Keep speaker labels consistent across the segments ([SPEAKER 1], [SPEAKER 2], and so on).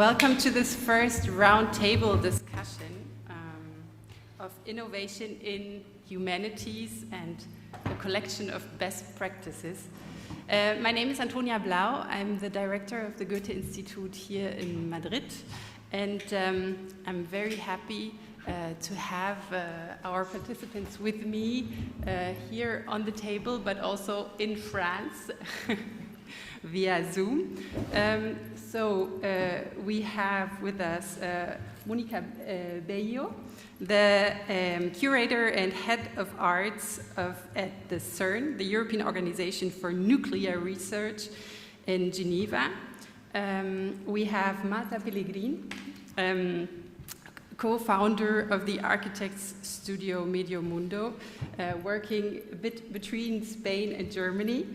[SPEAKER 1] Welcome to this first roundtable discussion of innovation in humanities and a collection of best practices. My name is Antonia Blau. I'm the director of the Goethe-Institut here in Madrid, and I'm very happy to have our participants with me here on the table, but also in France via Zoom. We have with us Monica Bello, the curator and head of arts at the CERN, the European Organization for Nuclear Research in Geneva. We have Marta Pellegrin, co-founder of the architects studio Medio Mundo, working a bit between Spain and Germany.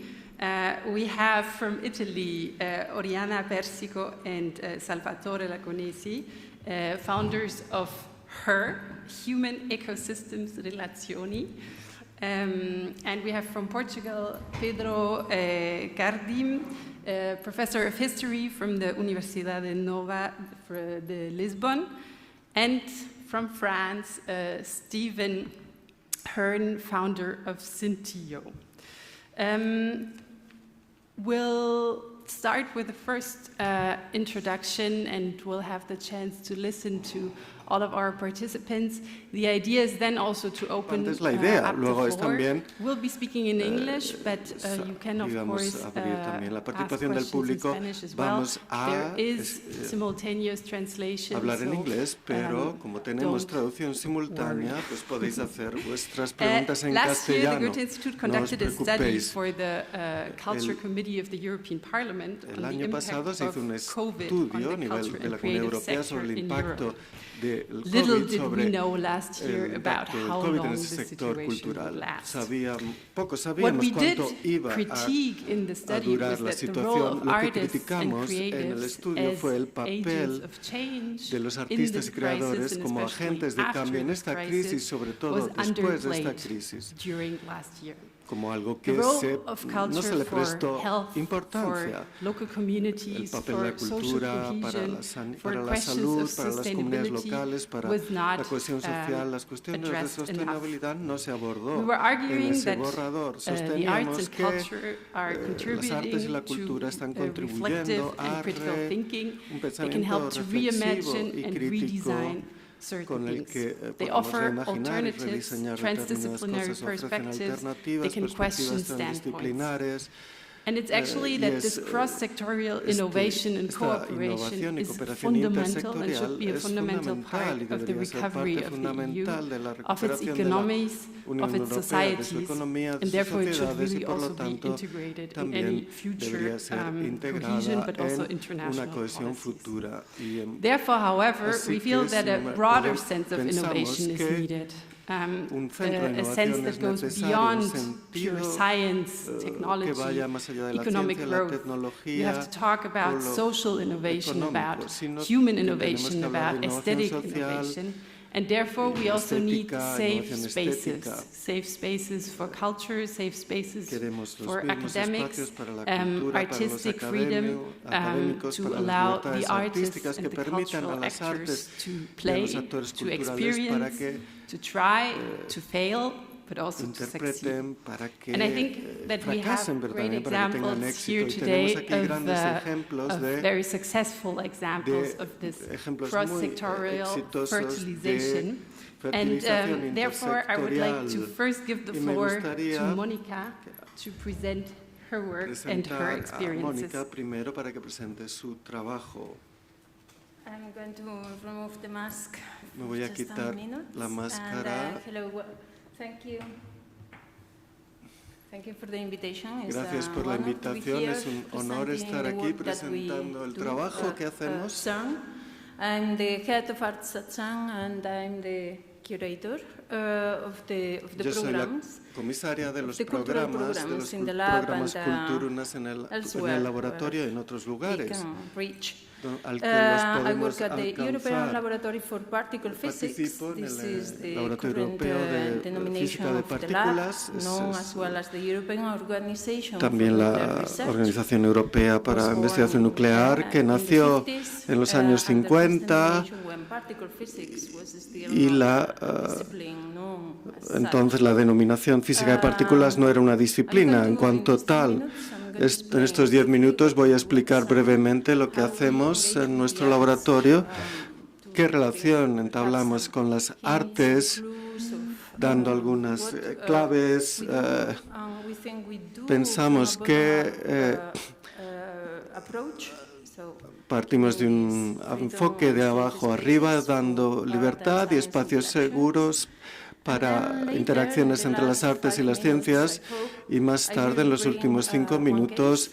[SPEAKER 1] We have from Italy Oriana Persico and Salvatore Laconesi, founders of HER, Human Ecosystems Relazioni. And we have from Portugal Pedro Cardim, professor of history from the Universidade Nova de Lisbon. And from France, Stephen Hearn, founder of Scintio. We'll start with the first introduction, and we'll have the chance to listen to all of our participants. The idea is then also to open up the floor. We'll be speaking in English, but you can of course ask questions in Spanish as well. There is simultaneous translation,
[SPEAKER 2] hablar en inglés, pero como tenemos traducción simultánea, pues podéis hacer vuestras preguntas en
[SPEAKER 1] last year, the
[SPEAKER 2] castellano.
[SPEAKER 1] Goethe Institute conducted a study for the Culture Committee of the European Parliament on the impact of COVID on the culture and creative sector in Europe. Little did we know last year about how long this situation would last. What we did critique in the study was that the role of artists and creatives as agents of change in this crisis, and especially after this crisis, was underplayed during last year.
[SPEAKER 2] Como algo que
[SPEAKER 1] no se le prestó
[SPEAKER 2] importancia.
[SPEAKER 1] El
[SPEAKER 2] papel de la cultura para la salud, para las comunidades locales, para la cohesión social, las cuestiones de sostenibilidad no se abordó en ese borrador. Sosteníamos que las artes y la cultura están contribuyendo a un pensamiento reflexivo y crítico con el que podemos reimaginar y rediseñar determinadas cosas, ofrecen alternativas, perspectivas transdisciplinares.
[SPEAKER 1] And it's actually that this cross-sectorial innovation and cooperation is fundamental and should be a fundamental part of the recovery of the EU, of its economies, of its societies, and therefore it should really also be integrated in any future cohesion, but also international policies. Therefore, however, we feel that a broader sense of innovation is needed. A sense that goes beyond pure science, technology, economic growth. We have to talk about social innovation, about human innovation, about aesthetic innovation. And therefore, we also need safe spaces for culture, safe spaces for academics, artistic freedom, to allow the artists and the cultural actors to play, to experience, to try, to fail, but also to succeed. And I think that we have great examples here today of very successful examples of this cross-sectorial fertilization. And therefore, I would like to first give the floor to Monica to present her work and her experiences.
[SPEAKER 3] I'm going to remove the mask.
[SPEAKER 2] Me voy a quitar la máscara.
[SPEAKER 3] Hello, thank you. Thank you for the invitation.
[SPEAKER 2] Gracias por la invitación. Es un honor estar aquí presentando el trabajo que hacemos.
[SPEAKER 3] I'm the head of arts at CERN and I'm the curator of the programs.
[SPEAKER 2] Comisaria de los programas, de los programas Culturas en el laboratorio y en otros lugares. al que los
[SPEAKER 3] I work
[SPEAKER 2] podemos
[SPEAKER 3] at the European
[SPEAKER 2] alcanzar.
[SPEAKER 3] Laboratory for Particle Physics.
[SPEAKER 2] Participo en
[SPEAKER 3] This
[SPEAKER 2] el
[SPEAKER 3] is the
[SPEAKER 2] Laboratorio
[SPEAKER 3] current
[SPEAKER 2] Europeo de
[SPEAKER 3] denomination
[SPEAKER 2] Física de
[SPEAKER 3] of the
[SPEAKER 2] Partículas.
[SPEAKER 3] lab, known as well as the European Organization
[SPEAKER 2] También
[SPEAKER 3] for
[SPEAKER 2] la
[SPEAKER 3] Nuclear Research.
[SPEAKER 2] Organización Europea para
[SPEAKER 3] Was
[SPEAKER 2] la
[SPEAKER 3] born
[SPEAKER 2] Investigación Nuclear, que
[SPEAKER 3] in the
[SPEAKER 2] nació
[SPEAKER 3] 50s,
[SPEAKER 2] en los años
[SPEAKER 3] under this
[SPEAKER 2] 50
[SPEAKER 3] denomination when particle physics was still
[SPEAKER 2] y
[SPEAKER 3] not a discipline known as such.
[SPEAKER 2] entonces la denominación física de partículas no era una disciplina en cuanto tal. En estos 10 minutos voy a explicar brevemente lo que hacemos en nuestro laboratorio, qué relación entablamos con las artes, dando algunas claves. Pensamos que partimos de un enfoque de abajo arriba, dando libertad y espacios seguros para interacciones entre las artes y las ciencias, y más tarde, en los últimos 5 minutos,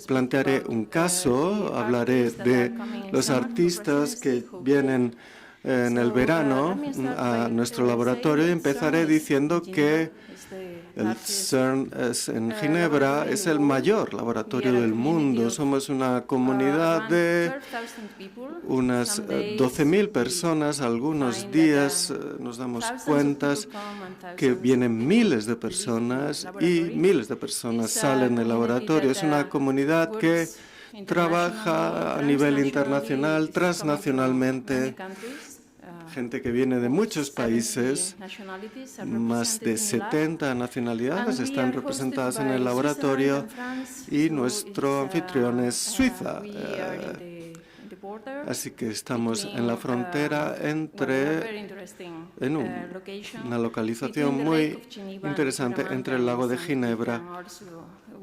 [SPEAKER 2] plantearé un caso, hablaré de los artistas que vienen en el verano a nuestro laboratorio y empezaré diciendo que el CERN en Ginebra es el mayor laboratorio del mundo. Somos una comunidad de unas 12.000 personas. Algunos días nos damos cuenta que vienen miles de personas y miles de personas salen del laboratorio. Es una comunidad que trabaja a nivel internacional, transnacionalmente. Gente que viene de muchos países, más de 70 nacionalidades están representadas en el laboratorio y nuestro anfitrión es Suiza. Así que estamos en la frontera en una localización muy interesante entre el lago de Ginebra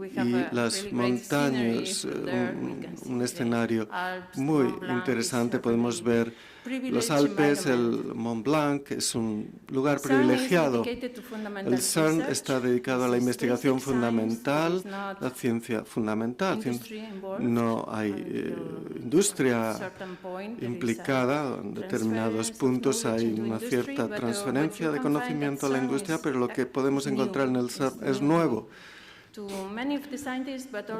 [SPEAKER 2] y las montañas, un escenario muy interesante. Podemos ver los Alpes, el Mont Blanc, es un lugar privilegiado. El CERN está dedicado a la investigación fundamental, la ciencia fundamental. No hay industria implicada. En determinados puntos hay una cierta transferencia de conocimiento a la industria, pero lo que podemos encontrar en el CERN es nuevo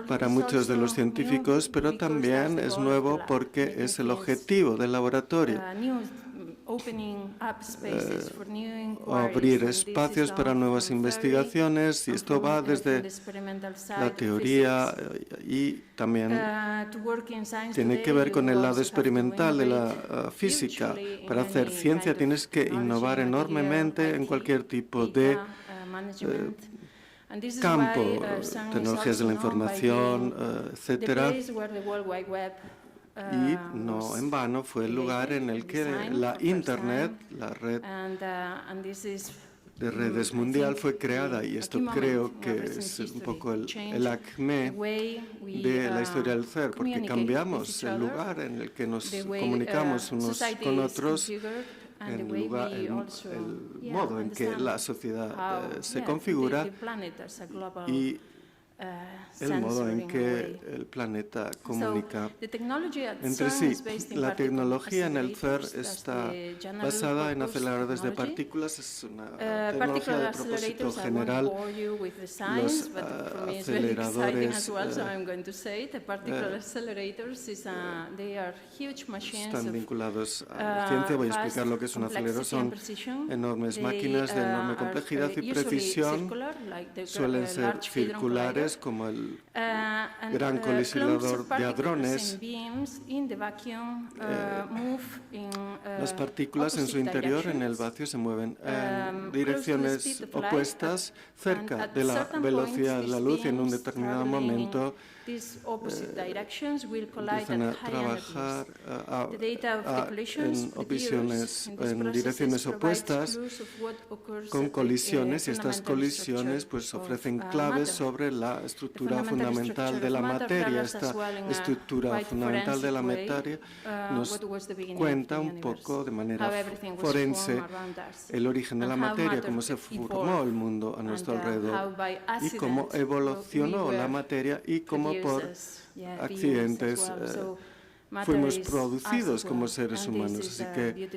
[SPEAKER 2] para muchos de los científicos, pero también es nuevo porque es el objetivo del laboratorio. Abrir espacios para nuevas investigaciones, y esto va desde la teoría y también tiene que ver con el lado experimental de la física. Para hacer ciencia tienes que innovar enormemente en cualquier tipo de campo, tecnologías de la información, etcétera. Y no en vano fue el lugar en el que la Internet, la red de redes mundial, fue creada, y esto creo que es un poco el acme de la historia del CERN, porque cambiamos el lugar en el que nos comunicamos unos con otros, el modo en que la sociedad se configura y el modo en que el planeta comunica entre sí. La tecnología en el CERN está basada en aceleradores de partículas. Es una tecnología de propósito general. Los aceleradores están vinculados a la ciencia. Voy a explicar lo que es un acelerador. Son enormes máquinas de enorme complejidad y precisión. Suelen ser circulares, como el gran colisionador de hadrones. Las partículas en su interior, en el vacío, se mueven en direcciones opuestas cerca de la velocidad de la luz, y en un determinado momento empiezan a trabajar en direcciones opuestas con colisiones, y estas colisiones pues ofrecen claves sobre la estructura fundamental de la materia. Esta estructura fundamental de la materia nos cuenta un poco de manera forense el origen de la materia, cómo se formó el mundo a nuestro alrededor y cómo evolucionó la materia, y cómo por accidentes fuimos producidos como seres humanos, así que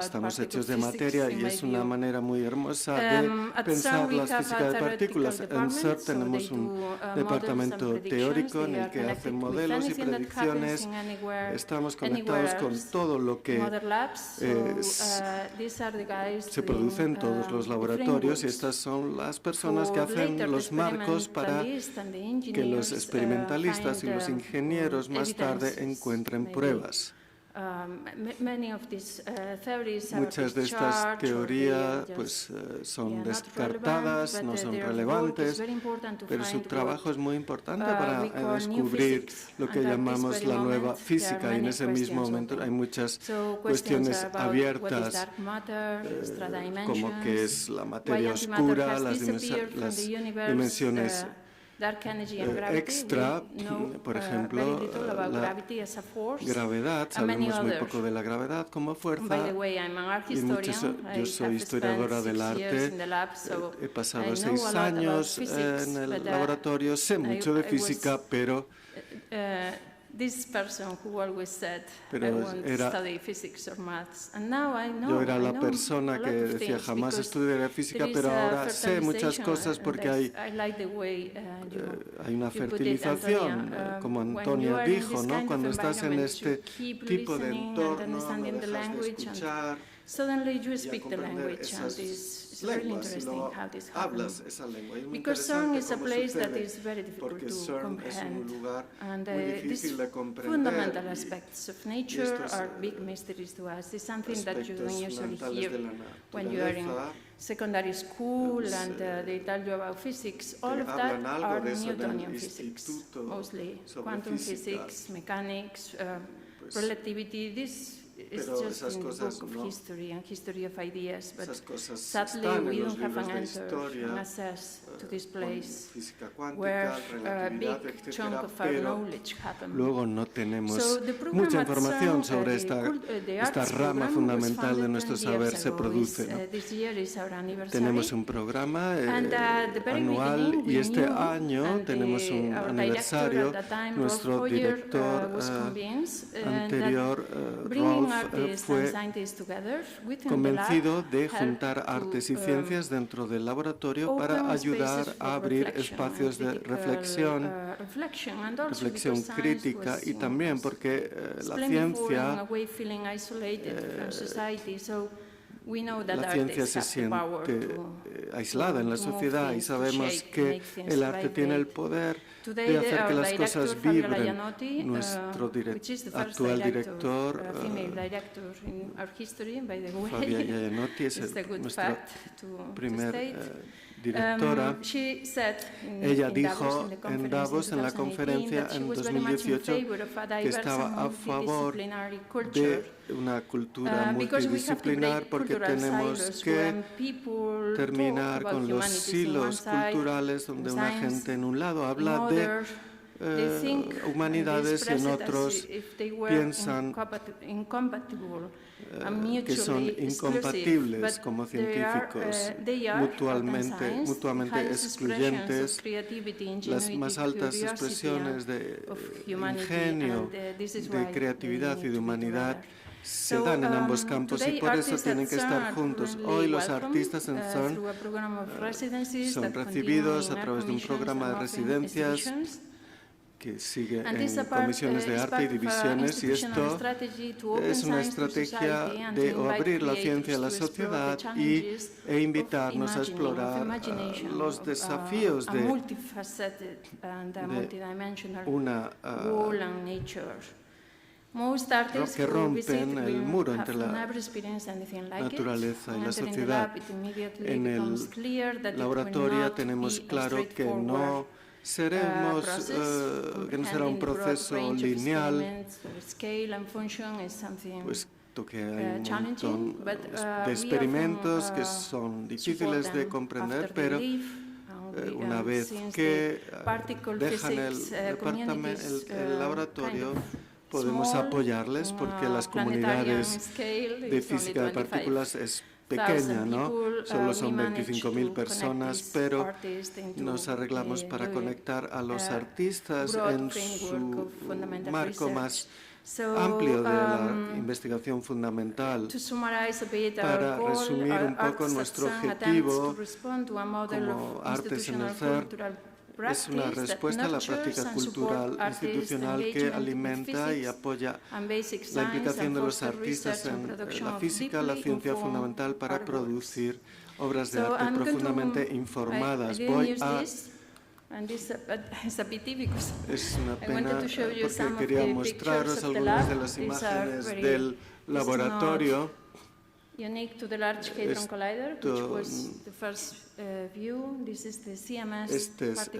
[SPEAKER 2] estamos hechos de materia y es una manera muy hermosa de pensar la física de partículas. En CERN tenemos un departamento teórico en el que hacen modelos y predicciones. Estamos conectados con todo lo que se produce en todos los laboratorios y estas son las personas que hacen los marcos para que los experimentalistas y los ingenieros más tarde encuentren pruebas. Muchas de estas teorías son descartadas, no son relevantes, pero su trabajo es muy importante para descubrir lo que llamamos la nueva física, y en ese mismo momento hay muchas cuestiones abiertas, como qué es la materia oscura, las dimensiones extra, por ejemplo, la gravedad. Sabemos muy poco de la gravedad como fuerza. Y yo soy historiadora del arte. He pasado 6 años en el laboratorio. Sé mucho de física, pero yo era la persona que decía jamás estudiaré física, pero ahora sé muchas cosas porque hay una fertilización, como Antonia dijo, ¿no? Cuando estás en este tipo de entorno, no dejas de escuchar y comprender esas lenguas, y luego hablas esa lengua.
[SPEAKER 3] Because CERN is a place that is very difficult to comprehend, and these fundamental aspects of nature are big mysteries to us. It's something that you don't usually hear when you are in secondary school and they tell you about physics. All of that are Newtonian physics, mostly quantum physics, mechanics, relativity. This it's just in the book of history and history of ideas, but sadly we don't have an answer, an access to this place where a big chunk of our knowledge happens.
[SPEAKER 2] Luego no tenemos mucha información sobre esta rama fundamental de nuestro saber se produce, ¿no? Tenemos un programa anual y este año tenemos un aniversario. Nuestro director anterior, Rolf, fue convencido de juntar artes y ciencias dentro del laboratorio para ayudar a abrir espacios de reflexión crítica, y también porque la ciencia se siente aislada en la sociedad y sabemos que el arte tiene el poder de hacer que las cosas vibren. Nuestro actual director, Fabia Iaianotti, es nuestra primera directora. Ella dijo en Davos, en la conferencia en 2018, que estaba a favor de una cultura multidisciplinar porque tenemos que terminar con los silos culturales donde una gente en un lado habla de humanidades y en otros piensan que son incompatibles como científicos, mutuamente excluyentes. Las más altas expresiones de ingenio, de creatividad y de humanidad se dan en ambos campos y por eso tienen que estar juntos. Hoy los artistas en CERN son recibidos a través de un programa de residencias que sigue en comisiones de arte y divisiones, y esto es una estrategia de abrir la ciencia a la sociedad e invitarnos a explorar los desafíos de una que rompen el muro entre la naturaleza y la sociedad. En el laboratorio tenemos claro que no será un proceso lineal, puesto que hay un montón de experimentos que son difíciles de comprender, pero una vez que dejan el laboratorio, podemos apoyarles porque las comunidades de física de partículas es pequeña, ¿no? Solo son 25.000 personas, pero nos arreglamos para conectar a los artistas en su marco más amplio de la investigación fundamental. Para resumir un poco nuestro objetivo como Artes en el CERN, es una respuesta a la práctica cultural institucional que alimenta y apoya la implicación de los artistas en la física, la ciencia fundamental para producir obras de arte profundamente informadas. Es una pena porque quería mostraros algunas de las imágenes del laboratorio.
[SPEAKER 3] Unique to the Large Hadron Collider, which was the first view. This is the CMS.
[SPEAKER 2] Este es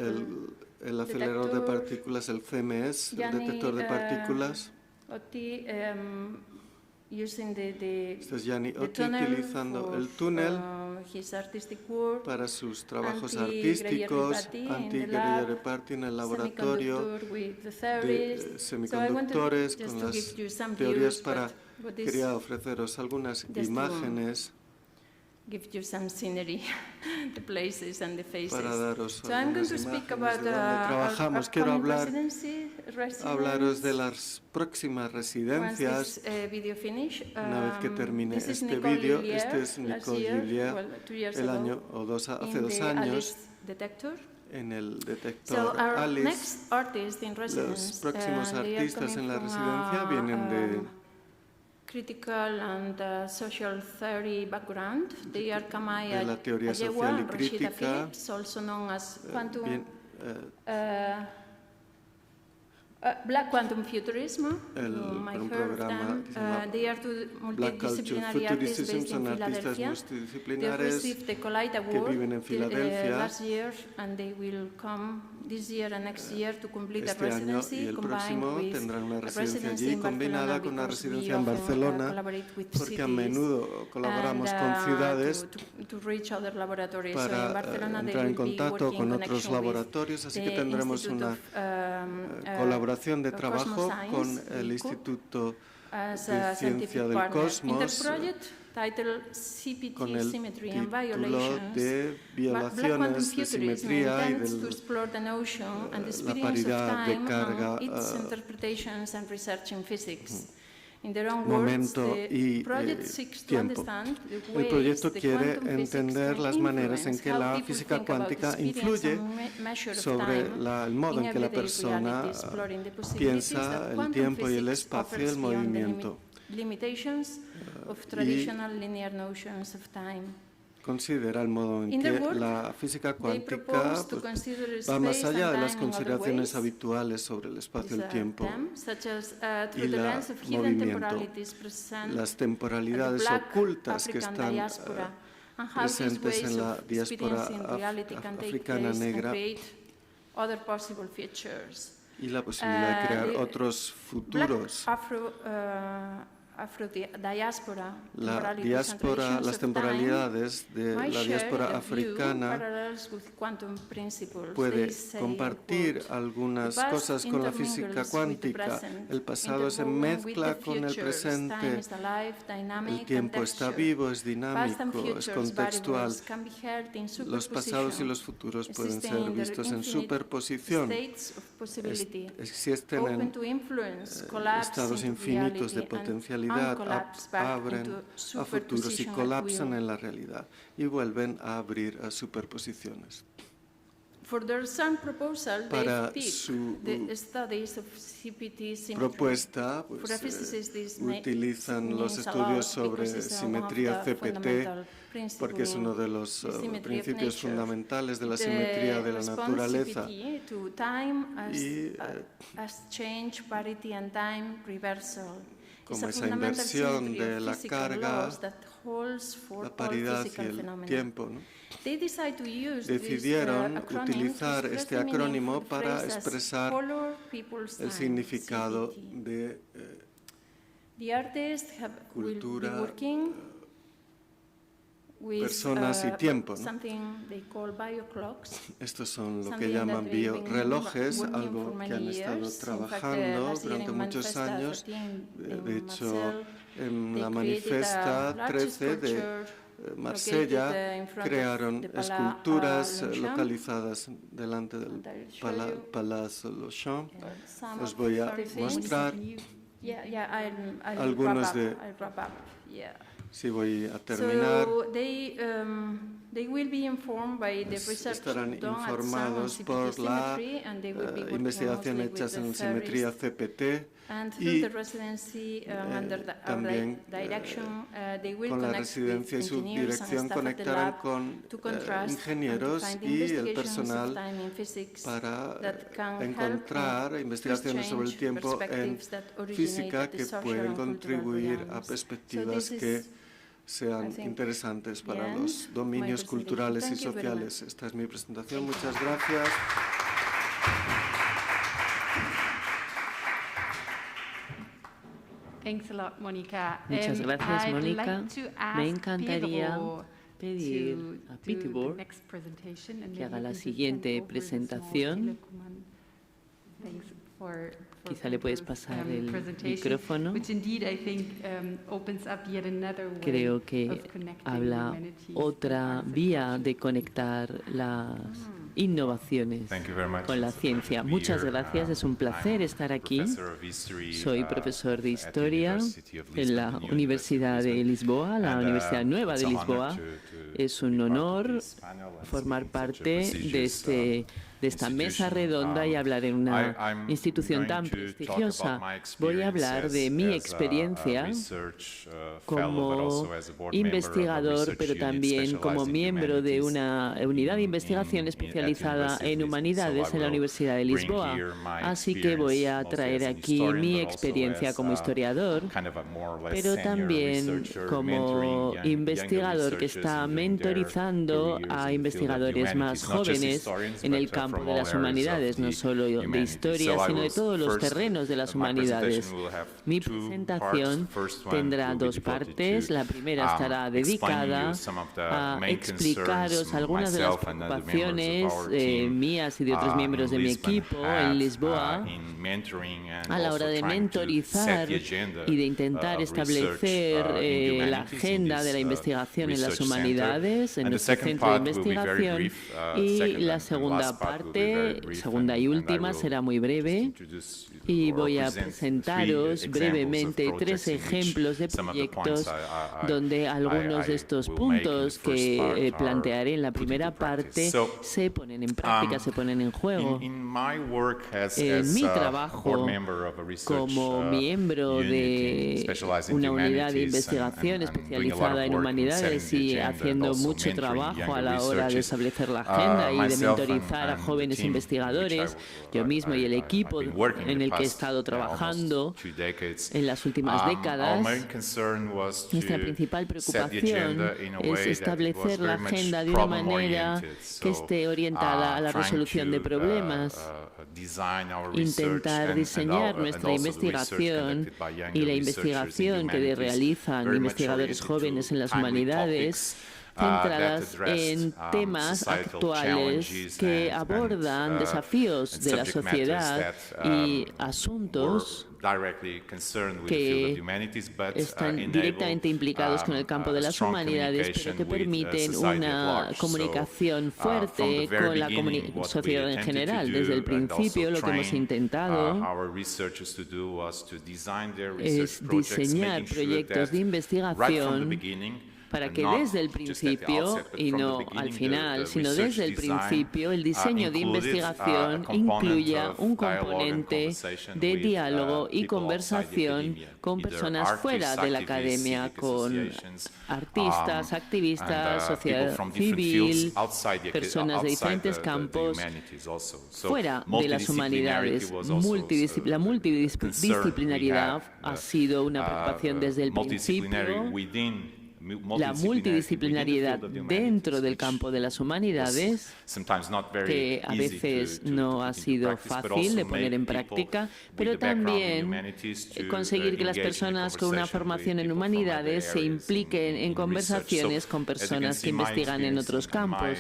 [SPEAKER 2] el acelerador de partículas, el CMS, el detector de partículas. Este es Gianni Otti utilizando el túnel para sus trabajos artísticos, Antti-Guerriero Reparty en el laboratorio de semiconductores con las teorías para... Quería ofreceros algunas imágenes para daros algunas imágenes de donde trabajamos. Quiero hablaros de las próximas residencias. Una vez que termine este vídeo, este es Nicole Julier, hace 2 años, en el detector Alice. Los próximos artistas en la residencia vienen de
[SPEAKER 3] critical and social theory background. They are Kamai
[SPEAKER 2] la teoría social y crítica,
[SPEAKER 3] Phillips, also known as quantum, Black Quantum Futurism.
[SPEAKER 2] Un programa
[SPEAKER 3] they are two multidisciplinary artists based in Philadelphia. They received the Collide Award
[SPEAKER 2] viven en Filadelfia
[SPEAKER 3] last year, and they will come this year and next year to complete a
[SPEAKER 2] este año y
[SPEAKER 3] residency
[SPEAKER 2] el próximo tendrán una residencia allí combinada con una residencia en Barcelona, porque a menudo colaboramos con ciudades para entrar en contacto con otros laboratorios, así que tendremos una colaboración de trabajo con el Instituto de Ciencia del Cosmos, con el título de Violaciones de simetría y de la paridad de carga, momento y tiempo. El proyecto quiere entender las maneras en que la física cuántica influye sobre el modo en que la persona piensa el tiempo y el espacio y el movimiento. Considera el modo en que la física cuántica va más allá de las consideraciones habituales sobre el espacio y el tiempo y el movimiento, las temporalidades ocultas que están presentes en la diáspora africana negra y la posibilidad de crear otros futuros. Las temporalidades de la diáspora africana puede compartir algunas cosas con la física cuántica. El pasado se mezcla con el presente, el tiempo está vivo, es dinámico, es contextual. Los pasados y los futuros pueden ser vistos en superposición, existen en estados infinitos de potencialidad. Abren a futuros y colapsan en la realidad y vuelven a abrir a superposiciones. Para su propuesta, utilizan los estudios sobre simetría CPT, porque es uno de los principios fundamentales de la simetría de la naturaleza. Y como esa inversión de la carga, la paridad y el tiempo, ¿no? Decidieron utilizar este acrónimo para expresar el significado de cultura personas y tiempo, ¿no? Estos son lo que llaman biorelojes, algo que han estado trabajando durante muchos años. De hecho, en la Manifesta 13 de Marsella crearon esculturas localizadas delante del Palazzo Longchamp. Os voy a mostrar algunos de... Sí, voy a terminar. Estarán informados por la investigación hecha en simetría CPT y también con la residencia y su dirección conectarán con ingenieros y el personal para encontrar investigaciones sobre el tiempo en física que pueden contribuir a perspectivas que sean interesantes para los dominios culturales y sociales. Esta es mi presentación. Muchas gracias.
[SPEAKER 1] Muchas gracias, Mónica. Me encantaría pedir a Peterborough que haga la siguiente presentación. Quizá le puedes pasar el micrófono. Creo que habla otra vía de conectar las innovaciones con la ciencia. Muchas gracias, es un placer estar aquí. Soy profesor de Historia en la Universidad de Lisboa, la Universidad Nueva de Lisboa. Es un honor formar parte de esta mesa redonda y hablar en una institución tan prestigiosa. Voy a hablar de mi experiencia como investigador, pero también como miembro de una unidad de investigación especializada en humanidades en la Universidad de Lisboa. Así que voy a traer aquí mi experiencia como historiador, pero también como investigador que está mentorizando a investigadores más jóvenes en el campo de las humanidades, no solo de historia, sino de todos los terrenos de las humanidades. Mi presentación tendrá dos partes. La primera estará dedicada a explicaros algunas de las preocupaciones mías y de otros miembros de mi equipo en Lisboa a la hora de mentorizar y de intentar establecer la agenda de la investigación en las humanidades, en nuestro centro de investigación. Y la segunda parte, segunda y última, será muy breve y voy a presentaros brevemente 3 ejemplos de proyectos donde algunos de estos puntos que plantearé en la primera parte se ponen en práctica, se ponen en juego. En mi trabajo como miembro de una unidad de investigación especializada en humanidades y haciendo mucho trabajo a la hora de establecer la agenda y de mentorizar a jóvenes investigadores, yo mismo y el equipo en el que he estado trabajando en las últimas décadas, nuestra principal preocupación es establecer la agenda de una manera que esté orientada a la resolución de problemas, intentar diseñar nuestra investigación y la investigación que realizan investigadores jóvenes en las humanidades, centradas en temas actuales que abordan desafíos de la sociedad y asuntos que están directamente implicados con el campo de las humanidades, pero que permiten una comunicación fuerte con la sociedad en general. Desde el principio, lo que hemos intentado es diseñar proyectos de investigación para que desde el principio, y no al final, sino desde el principio, el diseño de investigación incluya un componente de diálogo y conversación con personas fuera de la academia, con artistas, activistas, sociedad civil, personas de diferentes campos fuera de las humanidades. La multidisciplinaridad ha sido una preocupación desde el principio
[SPEAKER 2] la multidisciplinariedad dentro del campo de las humanidades, que a veces no ha sido fácil de poner en práctica, pero también conseguir que las personas con una formación en humanidades se impliquen en conversaciones con personas que investigan en otros campos.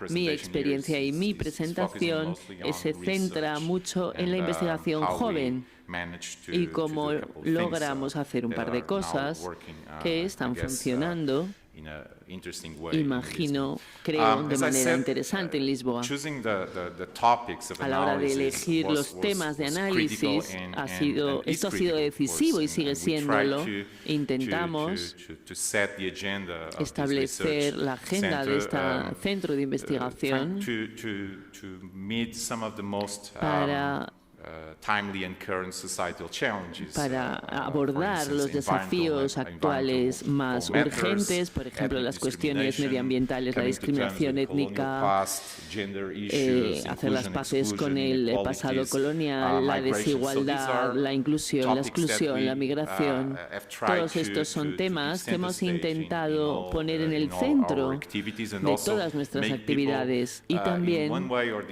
[SPEAKER 2] Mi experiencia y mi presentación se centra mucho en la investigación joven y cómo logramos hacer un par de cosas que están funcionando, creo, de manera interesante en Lisboa. A la hora de elegir los temas de análisis, esto ha sido decisivo y sigue siéndolo. Intentamos establecer la agenda de este centro de investigación para abordar los desafíos actuales más urgentes, por ejemplo, las cuestiones medioambientales, la discriminación étnica, hacer las paces con el pasado colonial, la desigualdad, la inclusión, la exclusión, la migración. Todos estos son temas que hemos intentado poner en el centro de todas nuestras actividades y también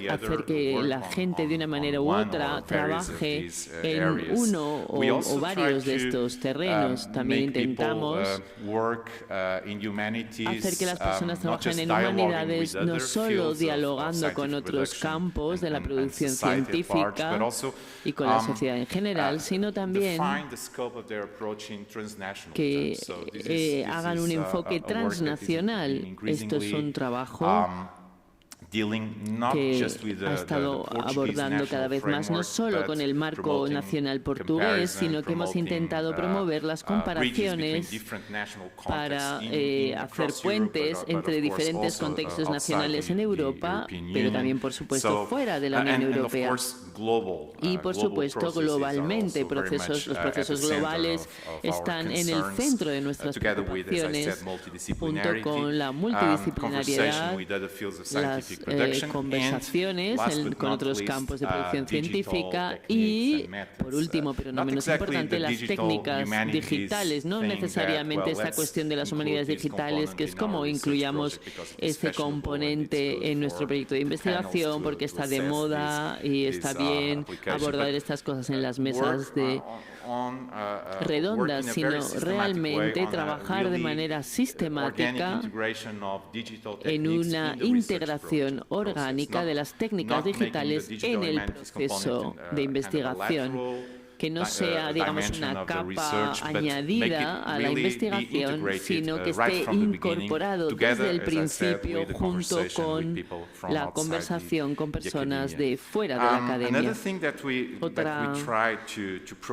[SPEAKER 2] hacer que la gente de una manera u otra trabaje en uno o varios de estos terrenos. También intentamos hacer que las personas trabajen en humanidades no solo dialogando con otros campos de la producción científica y con la sociedad en general, sino también que hagan un enfoque transnacional. Esto es un trabajo que ha estado abordando cada vez más, no solo con el marco nacional portugués, sino que hemos intentado promover las comparaciones para hacer puentes entre diferentes contextos nacionales en Europa, pero también, por supuesto, fuera de la Unión Europea. Y, por supuesto, globalmente, los procesos globales están en el centro de nuestras preocupaciones, junto con la multidisciplinariedad, las conversaciones con otros campos de producción científica y, por último, pero no menos importante, las técnicas digitales. No necesariamente esta cuestión de las humanidades digitales, que es como incluyamos ese componente en nuestro proyecto de investigación, porque está de moda y está bien abordar estas cosas en las mesas redondas, sino realmente trabajar de manera sistemática en una integración orgánica de las técnicas digitales en el proceso de investigación, que no sea, digamos, una capa añadida a la investigación, sino que esté incorporado desde el principio junto con la conversación con personas de fuera de la academia. Otra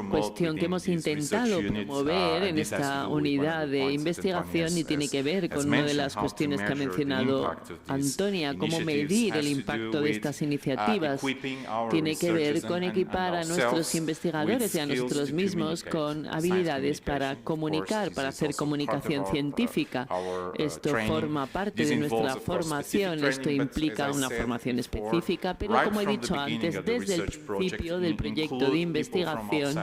[SPEAKER 2] cuestión que hemos intentado promover en esta unidad de investigación y tiene que ver con una de las cuestiones que ha mencionado Antonia, cómo medir el impacto de estas iniciativas, tiene que ver con equipar a nuestros investigadores y a nosotros mismos con habilidades para comunicar, para hacer comunicación científica. Esto forma parte de nuestra formación, esto implica una formación específica, pero como he dicho antes, desde el principio del proyecto de investigación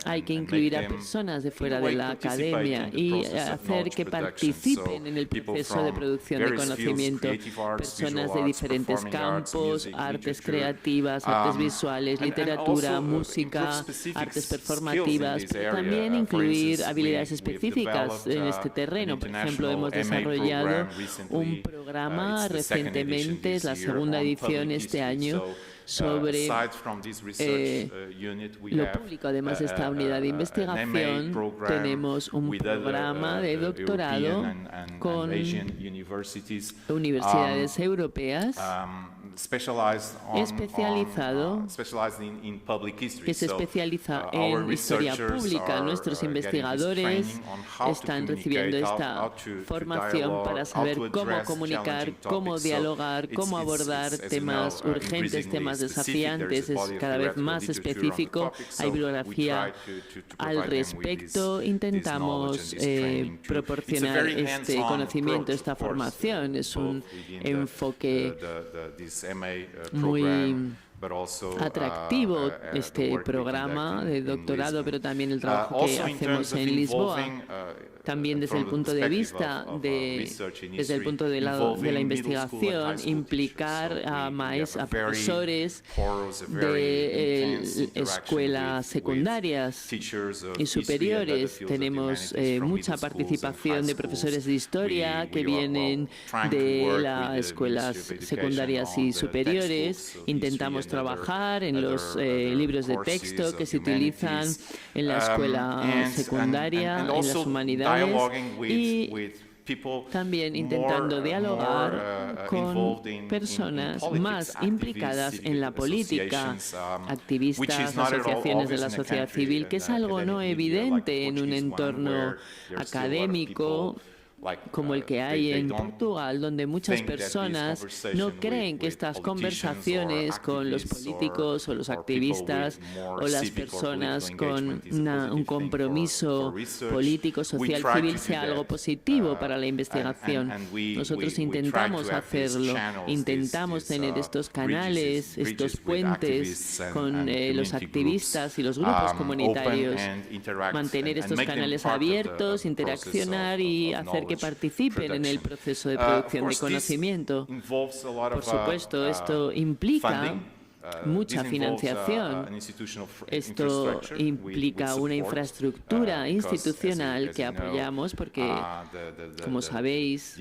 [SPEAKER 2] hay que incluir a personas de fuera de la academia y hacer que participen en el proceso de producción de conocimiento, personas de diferentes campos, artes creativas, artes visuales, literatura, música, artes performativas, pero también incluir habilidades específicas en este terreno. Por ejemplo, hemos desarrollado un programa recientemente, es la segunda edición este año, sobre lo público. Además de esta unidad de investigación, tenemos un programa de doctorado con universidades europeas especializado, que se especializa en historia pública. Nuestros investigadores están recibiendo esta formación para saber cómo comunicar, cómo dialogar, cómo abordar temas urgentes, temas desafiantes. Es cada vez más específico. Hay bibliografía al respecto. Intentamos proporcionar este conocimiento, esta formación. Es un enfoque muy atractivo este programa de doctorado, pero también el trabajo que hacemos en Lisboa. También desde el punto de vista desde el punto de la investigación, implicar a profesores de escuelas secundarias y superiores. Tenemos mucha participación de profesores de historia que vienen de las escuelas secundarias y superiores. Intentamos trabajar en los libros de texto que se utilizan en la escuela secundaria, en las humanidades, y también intentando dialogar con personas más implicadas en la política, activistas, asociaciones de la sociedad civil, que es algo no evidente en un entorno académico como el que hay en Portugal, donde muchas personas no creen que estas conversaciones con los políticos o los activistas o las personas con un compromiso político, social, civil sea algo positivo para la investigación. Nosotros intentamos hacerlo, intentamos tener estos canales, estos puentes con los activistas y los grupos comunitarios, mantener estos canales abiertos, interaccionar y hacer que participen en el proceso de producción de conocimiento. Por supuesto, esto implica mucha financiación. Esto implica una infraestructura institucional que apoyamos porque, como sabéis,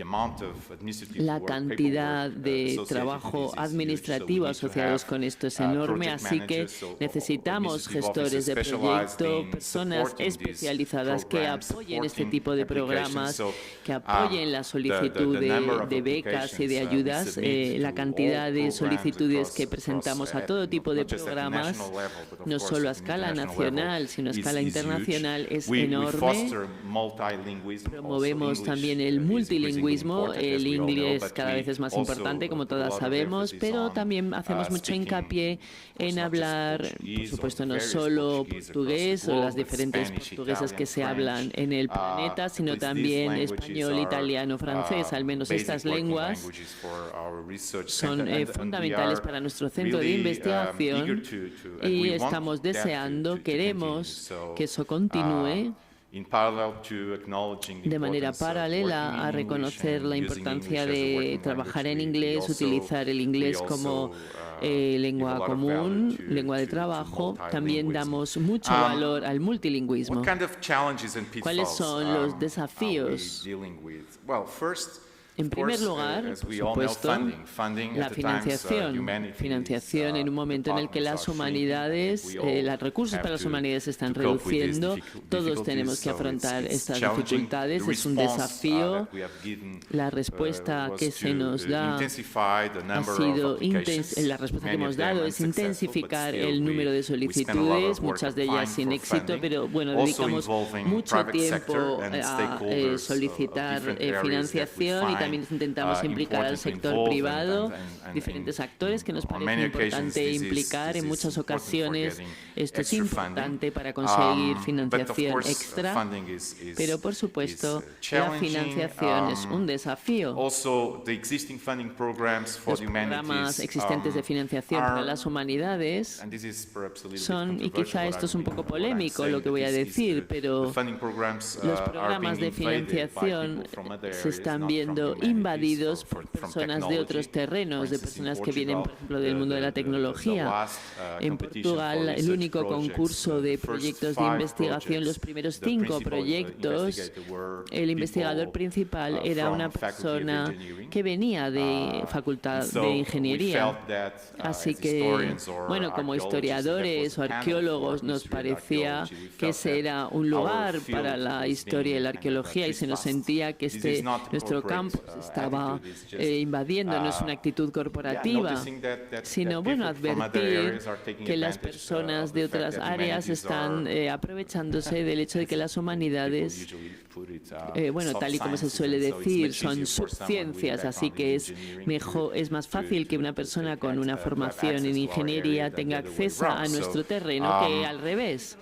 [SPEAKER 2] la cantidad de trabajo administrativo asociados con esto es enorme, así que necesitamos gestores de proyecto, personas especializadas que apoyen este tipo de programas, que apoyen la solicitud de becas y de ayudas. La cantidad de solicitudes que presentamos a todo tipo de programas, no solo a escala nacional, sino a escala internacional, es enorme. Promovemos también el multilingüismo. El inglés cada vez es más importante, como todas sabemos, pero también hacemos mucho hincapié en hablar, por supuesto, no solo portugués o las diferentes portuguesas que se hablan en el planeta, sino también español, italiano, francés. Al menos estas lenguas son fundamentales para nuestro centro de investigación y estamos deseando, queremos que eso continúe de manera paralela a reconocer la importancia de trabajar en inglés, utilizar el inglés como lengua común, lengua de trabajo. También damos mucho valor al multilingüismo. ¿Cuáles son los desafíos? En primer lugar, por supuesto, la financiación en un momento en el que las humanidades, los recursos para las humanidades se están reduciendo. Todos tenemos que afrontar estas dificultades. Es un desafío. La respuesta que se nos da ha sido la respuesta que hemos dado es intensificar el número de solicitudes, muchas de ellas sin éxito, pero bueno, dedicamos mucho tiempo a solicitar financiación y también intentamos implicar al sector privado, diferentes actores que nos parece importante implicar. En muchas ocasiones esto es importante para conseguir financiación extra, pero por supuesto la financiación es un desafío. Los programas existentes de financiación para las humanidades son, y quizá esto es un poco polémico lo que voy a decir, pero los programas de financiación se están viendo invadidos por personas de otros terrenos, de personas que vienen, por ejemplo, del mundo de la tecnología. En Portugal, el único concurso de proyectos de investigación, los primeros 5 proyectos, el investigador principal era una persona que venía de facultad de ingeniería. Así que, bueno, como historiadores o arqueólogos nos parecía que ese era un lugar para la historia y la arqueología y se nos sentía que nuestro campo se estaba invadiendo. No es una actitud corporativa, sino, bueno, advertir que las personas de otras áreas están aprovechándose del hecho de que las humanidades, bueno, tal y como se suele decir, son subciencias, así que es más fácil que una persona con una formación en ingeniería tenga acceso a nuestro terreno que al revés.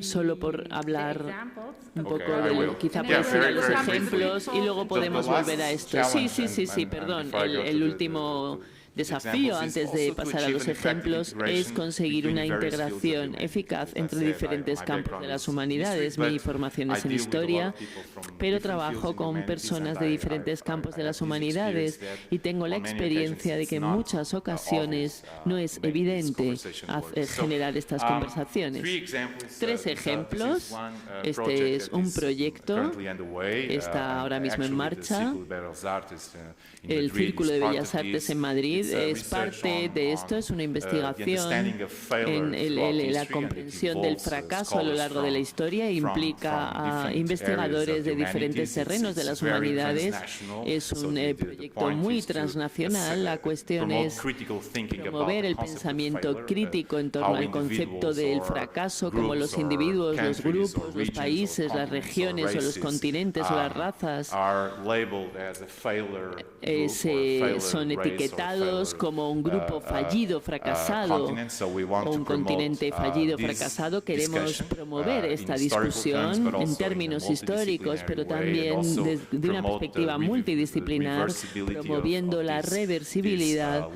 [SPEAKER 2] solo por hablar un poco quizá por decir los ejemplos y luego podemos volver a esto. Sí, perdón. El último desafío, antes de pasar a los ejemplos, es conseguir una integración eficaz entre diferentes campos de las humanidades. Mi formación es en historia, pero trabajo con personas de diferentes campos de las humanidades y tengo la experiencia de que en muchas ocasiones no es evidente generar estas conversaciones. 3 ejemplos. Este es un proyecto, está ahora mismo en marcha. El Círculo de Bellas Artes en Madrid es parte de esto, es una investigación en la comprensión del fracaso a lo largo de la historia, implica a investigadores de diferentes terrenos de las humanidades, es un proyecto muy transnacional. La cuestión es promover el pensamiento crítico en torno al concepto del fracaso, como los individuos, los grupos, los países, las regiones o los continentes o las razas son etiquetados como un grupo fallido, fracasado, o un continente fallido, fracasado. Queremos promover esta discusión en términos históricos, pero también desde una perspectiva multidisciplinar, promoviendo la reversibilidad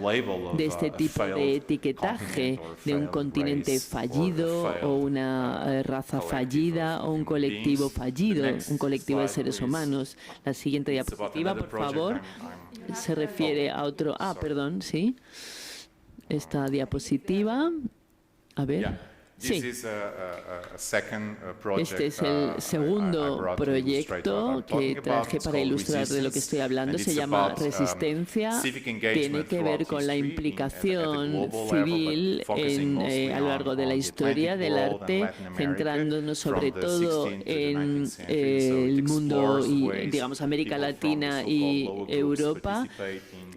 [SPEAKER 2] de este tipo de etiquetaje de un continente fallido o una raza fallida o un colectivo fallido, un colectivo de seres humanos. La siguiente diapositiva, por favor. Se refiere a otro... perdón, sí. Esta diapositiva. A ver. Sí. Este es el segundo proyecto que traje para ilustrar de lo que estoy hablando. Se llama Resistencia. Tiene que ver con la implicación civil a lo largo de la historia del arte, centrándonos sobre todo en el mundo y, digamos, América Latina y Europa.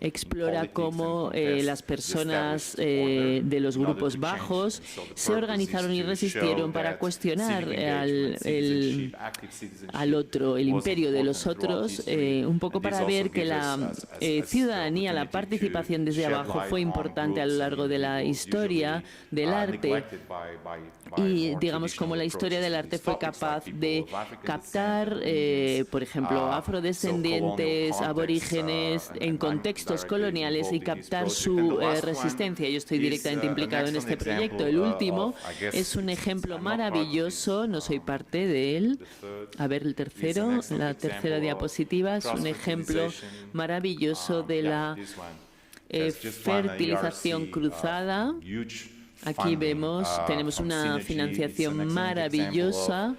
[SPEAKER 2] Explora cómo las personas de los grupos bajos se organizaron y resistieron para cuestionar al otro, el imperio de los otros, un poco para ver que la ciudadanía, la participación desde abajo fue importante a lo largo de la historia del arte. Y digamos cómo la historia del arte fue capaz de captar, por ejemplo, afrodescendientes, aborígenes en contextos coloniales y captar su resistencia. Yo estoy directamente implicado en este proyecto. El último es un ejemplo maravilloso, no soy parte de él. A ver, el tercero, la tercera diapositiva, es un ejemplo maravilloso de la fertilización cruzada. Aquí vemos, tenemos una financiación maravillosa.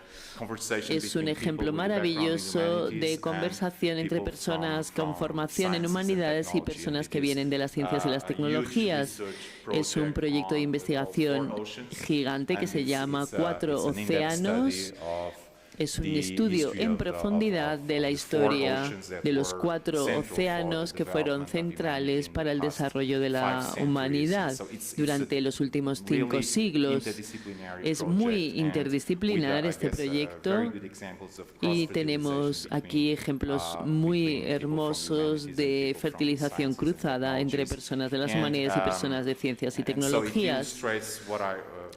[SPEAKER 2] Es un ejemplo maravilloso de conversación entre personas con formación en humanidades y personas que vienen de las ciencias y las tecnologías. Es un proyecto de investigación gigante que se llama 4 océanos. Es un estudio en profundidad de la historia de los 4 océanos que fueron centrales para el desarrollo de la humanidad durante los últimos 5 siglos. Es muy interdisciplinar este proyecto y tenemos aquí ejemplos muy hermosos de fertilización cruzada entre personas de las humanidades y personas de ciencias y tecnologías.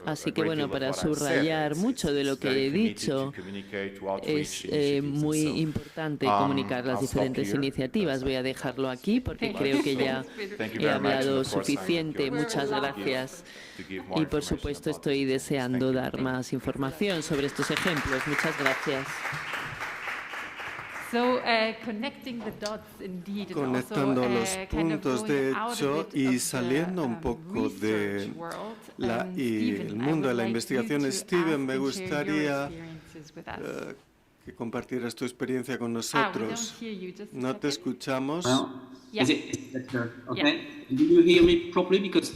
[SPEAKER 2] Así que, bueno, para subrayar mucho de lo que he dicho, es muy importante comunicar las diferentes iniciativas. Voy a dejarlo aquí porque creo que ya he hablado suficiente. Muchas gracias. Y, por supuesto, estoy deseando dar más información sobre estos ejemplos. Muchas gracias.
[SPEAKER 1] Conectando los puntos, de hecho, y saliendo un poco de el mundo de la investigación, Steven, me gustaría que compartieras tu experiencia con nosotros. No te escuchamos.
[SPEAKER 4] Is it better? Okay. Do you hear me properly? Because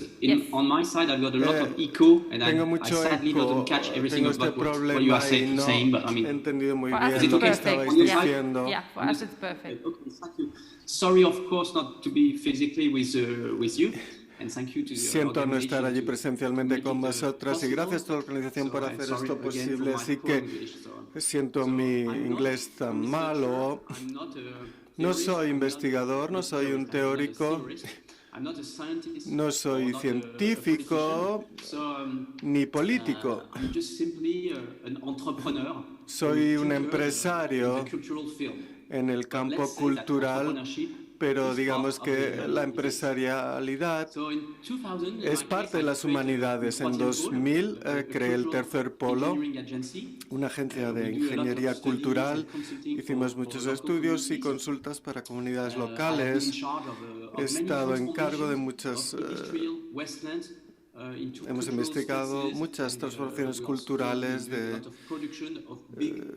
[SPEAKER 4] on my side I've got a lot of echo, and I sadly don't catch everything of what you are saying. But I mean,
[SPEAKER 1] entendido muy bien lo que estabais diciendo.
[SPEAKER 3] Yeah, for us it's perfect.
[SPEAKER 4] Okay, thank you. Sorry, of course, not to be physically with you.
[SPEAKER 1] Siento no estar allí presencialmente con vosotras y gracias a toda la organización por hacer esto posible. Así que siento mi inglés tan malo. No soy investigador, no soy un teórico,
[SPEAKER 2] No soy científico ni político. Soy un empresario en el campo cultural, pero digamos que la empresarialidad es parte de las humanidades. En 2000 creé el Tercer Polo, una agencia de ingeniería cultural. Hicimos muchos estudios y consultas para comunidades locales. He estado en cargo de muchas... hemos investigado muchas transformaciones culturales de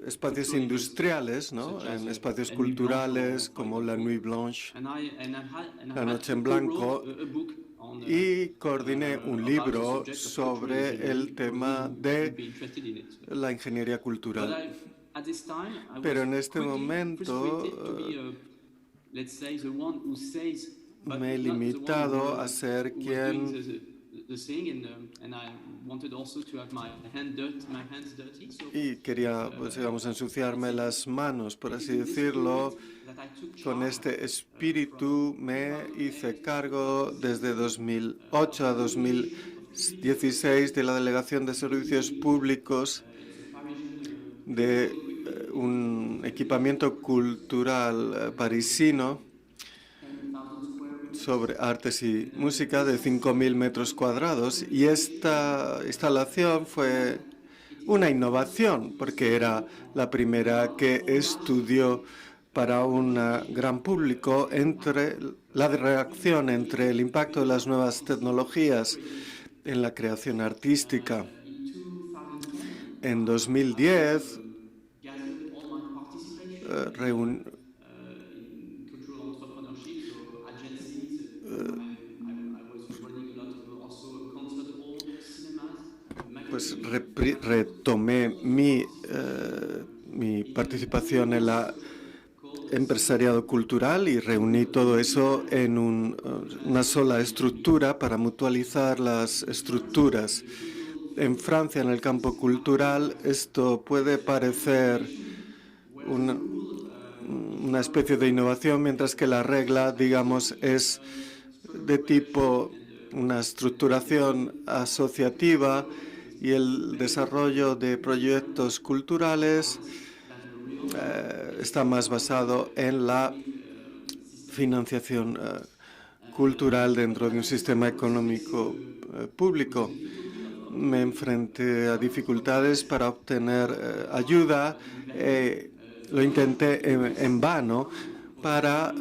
[SPEAKER 2] espacios industriales, ¿no? En espacios culturales como la Nuit Blanche, la Noche en Blanco, y coordiné un libro sobre el tema de la ingeniería cultural. Pero en este momento me he limitado a ser quien y quería, pues, digamos, ensuciarme las manos, por así decirlo. Con este espíritu me hice cargo desde 2008 a 2016 de la Delegación de Servicios Públicos de un equipamiento cultural parisino sobre artes y música de 5.000 metros cuadrados, y esta instalación fue una innovación porque era la primera que estudió para un gran público entre la reacción entre el impacto de las nuevas tecnologías en la creación artística. En 2010 pues retomé mi participación en la empresariado cultural y reuní todo eso en una sola estructura para mutualizar las estructuras. En Francia, en el campo cultural, esto puede parecer una especie de innovación, mientras que la regla, digamos, es de tipo una estructuración asociativa, y el desarrollo de proyectos culturales está más basado en la financiación cultural dentro de un sistema económico público. Me enfrenté a dificultades para obtener ayuda. Lo intenté en vano para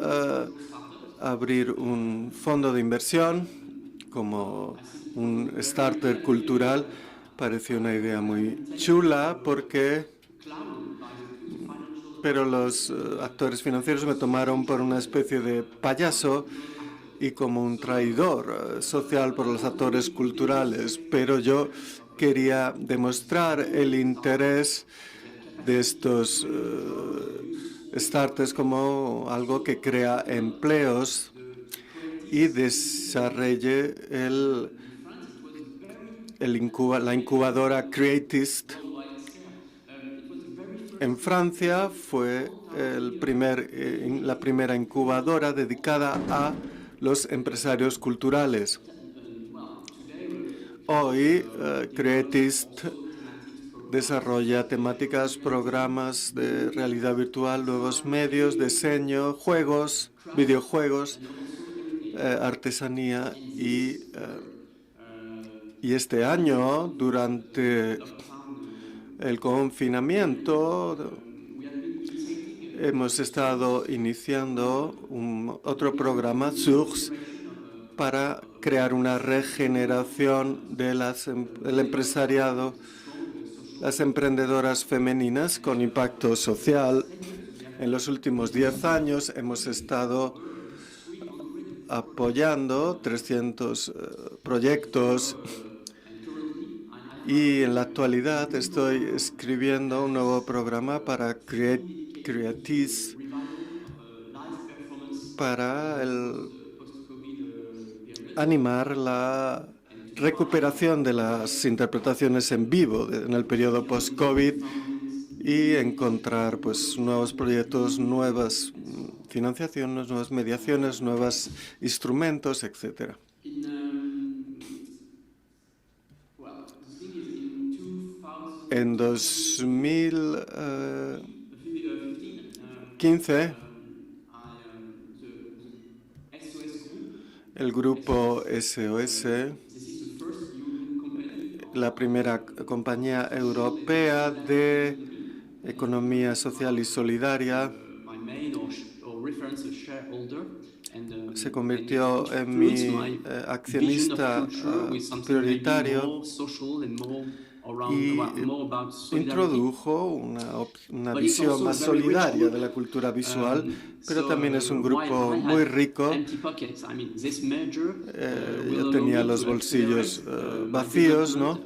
[SPEAKER 2] abrir un fondo de inversión como un starter cultural. Pareció una idea muy chula pero los actores financieros me tomaron por una especie de payaso y como un traidor social por los actores culturales. Pero yo quería demostrar el interés de estos startups como algo que crea empleos y desarrolle la incubadora Creatist. En Francia fue la primera incubadora dedicada a los empresarios culturales. Hoy, Creatist desarrolla temáticas, programas de realidad virtual, nuevos medios, diseño, juegos, videojuegos, artesanía y este año, durante el confinamiento, hemos estado iniciando otro programa, Source, para crear una regeneración del empresariado, las emprendedoras femeninas con impacto social. En los últimos 10 años hemos estado apoyando 300 proyectos. Y en la actualidad estoy escribiendo un nuevo programa para Creatis, para animar la recuperación de las interpretaciones en vivo en el periodo post-COVID y encontrar, pues, nuevos proyectos, nuevas financiación, nuevas mediaciones, nuevos instrumentos, etc. En 2015, el grupo SOS, la primera compañía europea de economía social y solidaria, se convirtió en mi accionista prioritario y introdujo una visión más solidaria de la cultura visual, pero también es un grupo muy rico. Yo tenía los bolsillos vacíos, ¿no?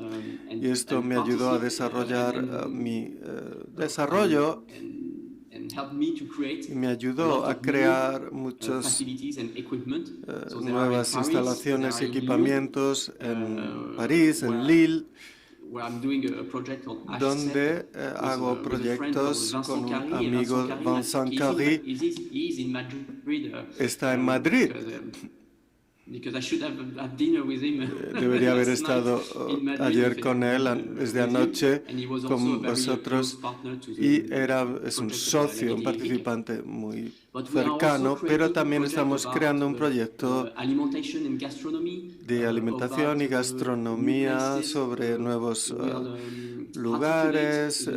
[SPEAKER 2] Y esto me ayudó a desarrollar mi desarrollo y me ayudó a crear muchas nuevas instalaciones y equipamientos en París, en Lille, donde hago proyectos con un amigo, Vincent Carry. Está en Madrid. Debería haber estado ayer con él, desde anoche, con vosotros, y es un socio, un participante muy cercano, pero también estamos creando un proyecto de alimentación y gastronomía sobre nuevos lugares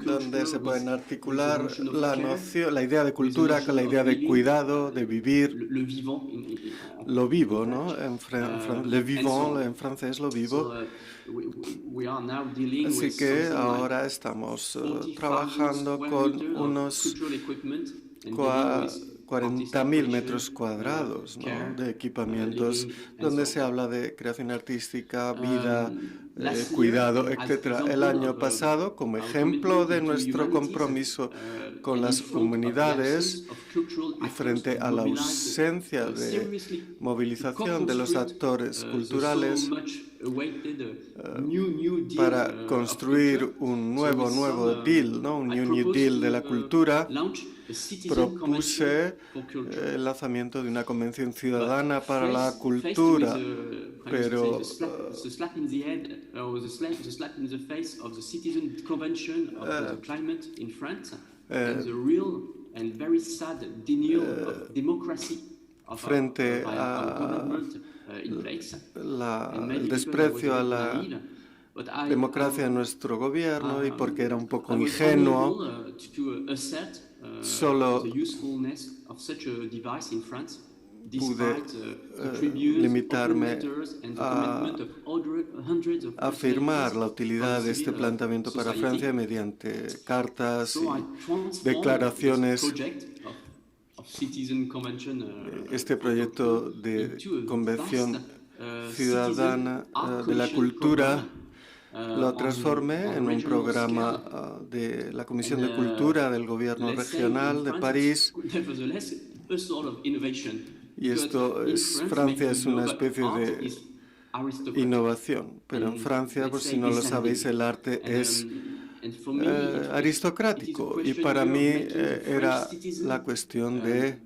[SPEAKER 2] donde se pueden articular la idea de cultura con la idea de cuidado, de vivir, lo vivo, ¿no? Le vivant, en francés, lo vivo. Así que ahora estamos trabajando con unos 40.000 metros cuadrados, ¿no?, de equipamientos donde se habla de creación artística, vida, cuidado, etc. El año pasado, como ejemplo de nuestro compromiso con las comunidades y frente a la ausencia de movilización de los actores culturales para construir un nuevo deal, ¿no?, un New Deal de la cultura, propuse el lanzamiento de una convención ciudadana para la cultura, pero frente al desprecio a la democracia en nuestro gobierno y porque era un poco ingenuo, solo pude limitarme a afirmar la utilidad de este planteamiento para Francia mediante cartas y declaraciones. Este proyecto de convención ciudadana de la cultura lo transformé en un programa de la Comisión de Cultura del Gobierno Regional de París. Y Francia es una especie de innovación. Pero en Francia, por si no lo sabéis, el arte es aristocrático. Y para mí era la cuestión de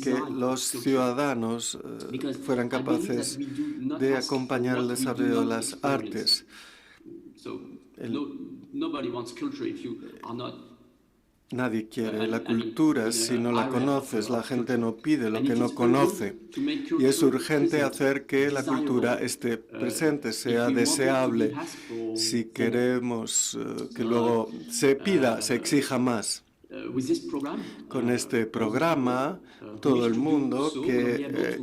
[SPEAKER 2] que los ciudadanos fueran capaces de acompañar el desarrollo de las artes. Nadie quiere la cultura si no la conoces. La gente no pide lo que no conoce. Y es urgente hacer que la cultura esté presente, sea deseable, si queremos que luego se pida, se exija más. Con este programa, todo el mundo que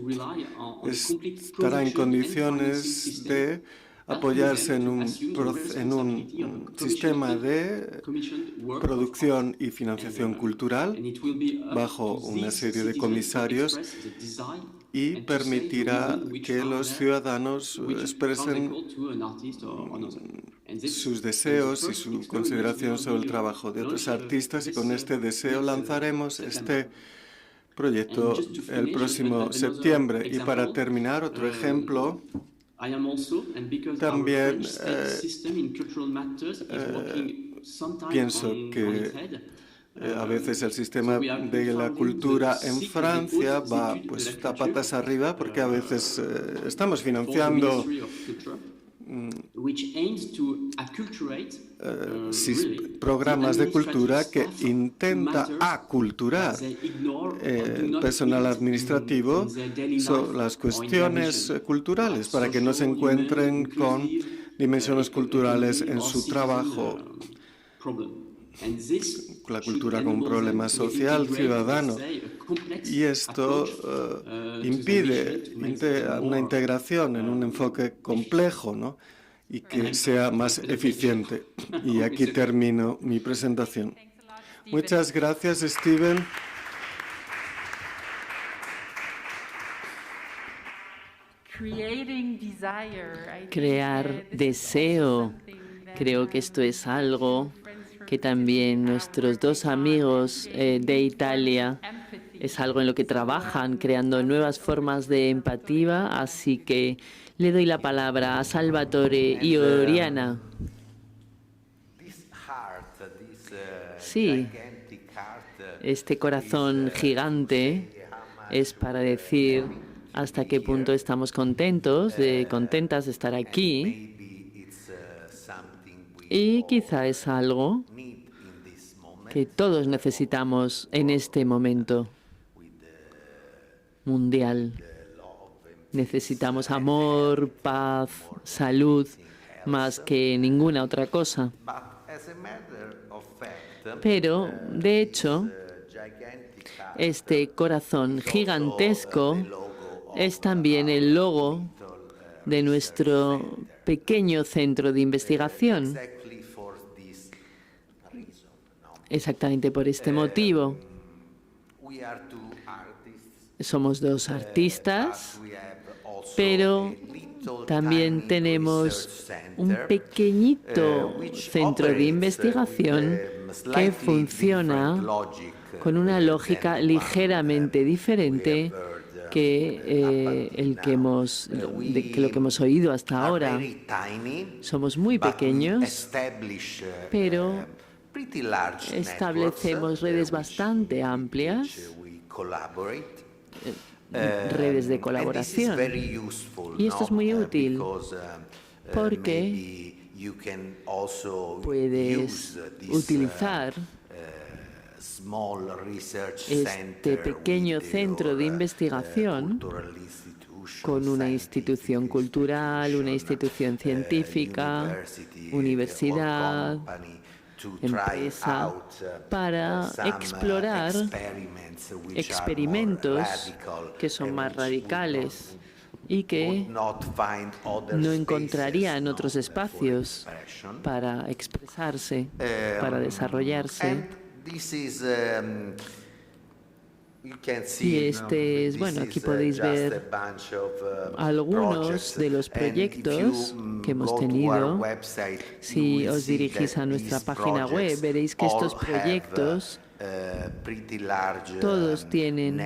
[SPEAKER 2] estará en condiciones de apoyarse en un sistema de producción y financiación cultural bajo una serie de comisarios y permitirá que los ciudadanos expresen sus deseos y su consideración sobre el trabajo de otros artistas, y con este deseo lanzaremos este proyecto el próximo septiembre. Y para terminar, otro ejemplo También pienso que a veces el sistema de la cultura en Francia va pues patas arriba porque a veces estamos financiando programas de cultura que intenta aculturar el personal administrativo sobre las cuestiones culturales para que no se encuentren con dimensiones culturales en su trabajo. La cultura como un problema social, ciudadano. Y esto impide una integración en un enfoque complejo, ¿no? Y que sea más eficiente. Y aquí termino mi presentación. Muchas gracias, Steven.
[SPEAKER 5] Crear deseo. Creo que esto es algo que también nuestros dos amigos de Italia es algo en lo que trabajan, creando nuevas formas de empatía. Así que le doy la palabra a Salvatore y Oriana. Sí, este corazón gigante es para decir hasta qué punto estamos contentas de estar aquí. Y quizá es algo que todos necesitamos en este momento mundial. Necesitamos amor, paz, salud, más que ninguna otra cosa. Pero, de hecho, este corazón gigantesco es también el logo de nuestro pequeño centro de investigación. Exactamente por este motivo. Somos dos artistas, pero también tenemos un pequeñito centro de investigación que funciona con una lógica ligeramente diferente que lo que hemos oído hasta ahora. Somos muy pequeños, pero establecemos redes bastante amplias, redes de colaboración. Y esto es muy útil porque puedes utilizar este pequeño centro de investigación con una institución cultural, una institución científica, universidad, empresa, para explorar experimentos que son más radicales y que no encontraría en otros espacios para expresarse, para desarrollarse. Y este es, bueno, aquí podéis ver algunos de los proyectos que hemos tenido. Si os dirigís a nuestra página web, veréis que estos proyectos todos tienen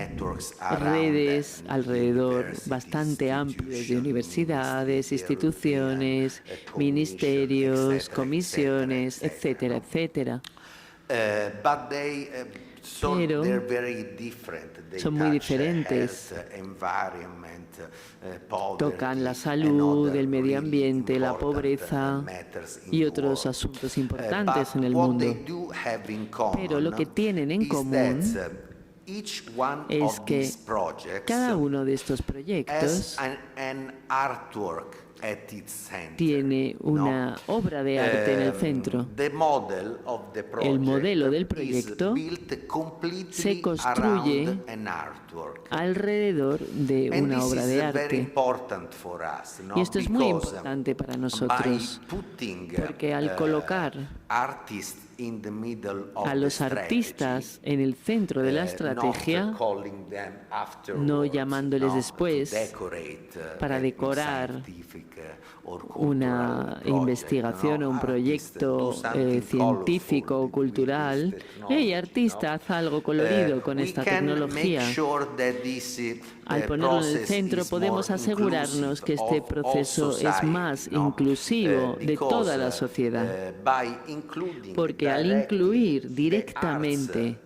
[SPEAKER 5] redes alrededor bastante amplias de universidades, instituciones, ministerios, comisiones, etcétera, etcétera. Pero son muy diferentes. Tocan la salud, el medio ambiente, la pobreza y otros asuntos importantes en el mundo. Pero lo que tienen en común es que cada uno de estos proyectos tiene una obra de arte en el centro. El modelo del proyecto se construye alrededor de una obra de arte. Y esto es muy importante para nosotros, porque al colocar a los artistas en el centro de la estrategia, no llamándoles después para decorar una investigación o un proyecto científico o cultural, hey, artista, haz algo colorido con esta tecnología. Al ponerlo en el centro podemos asegurarnos que este proceso es más inclusivo de toda la sociedad, porque al incluir directamente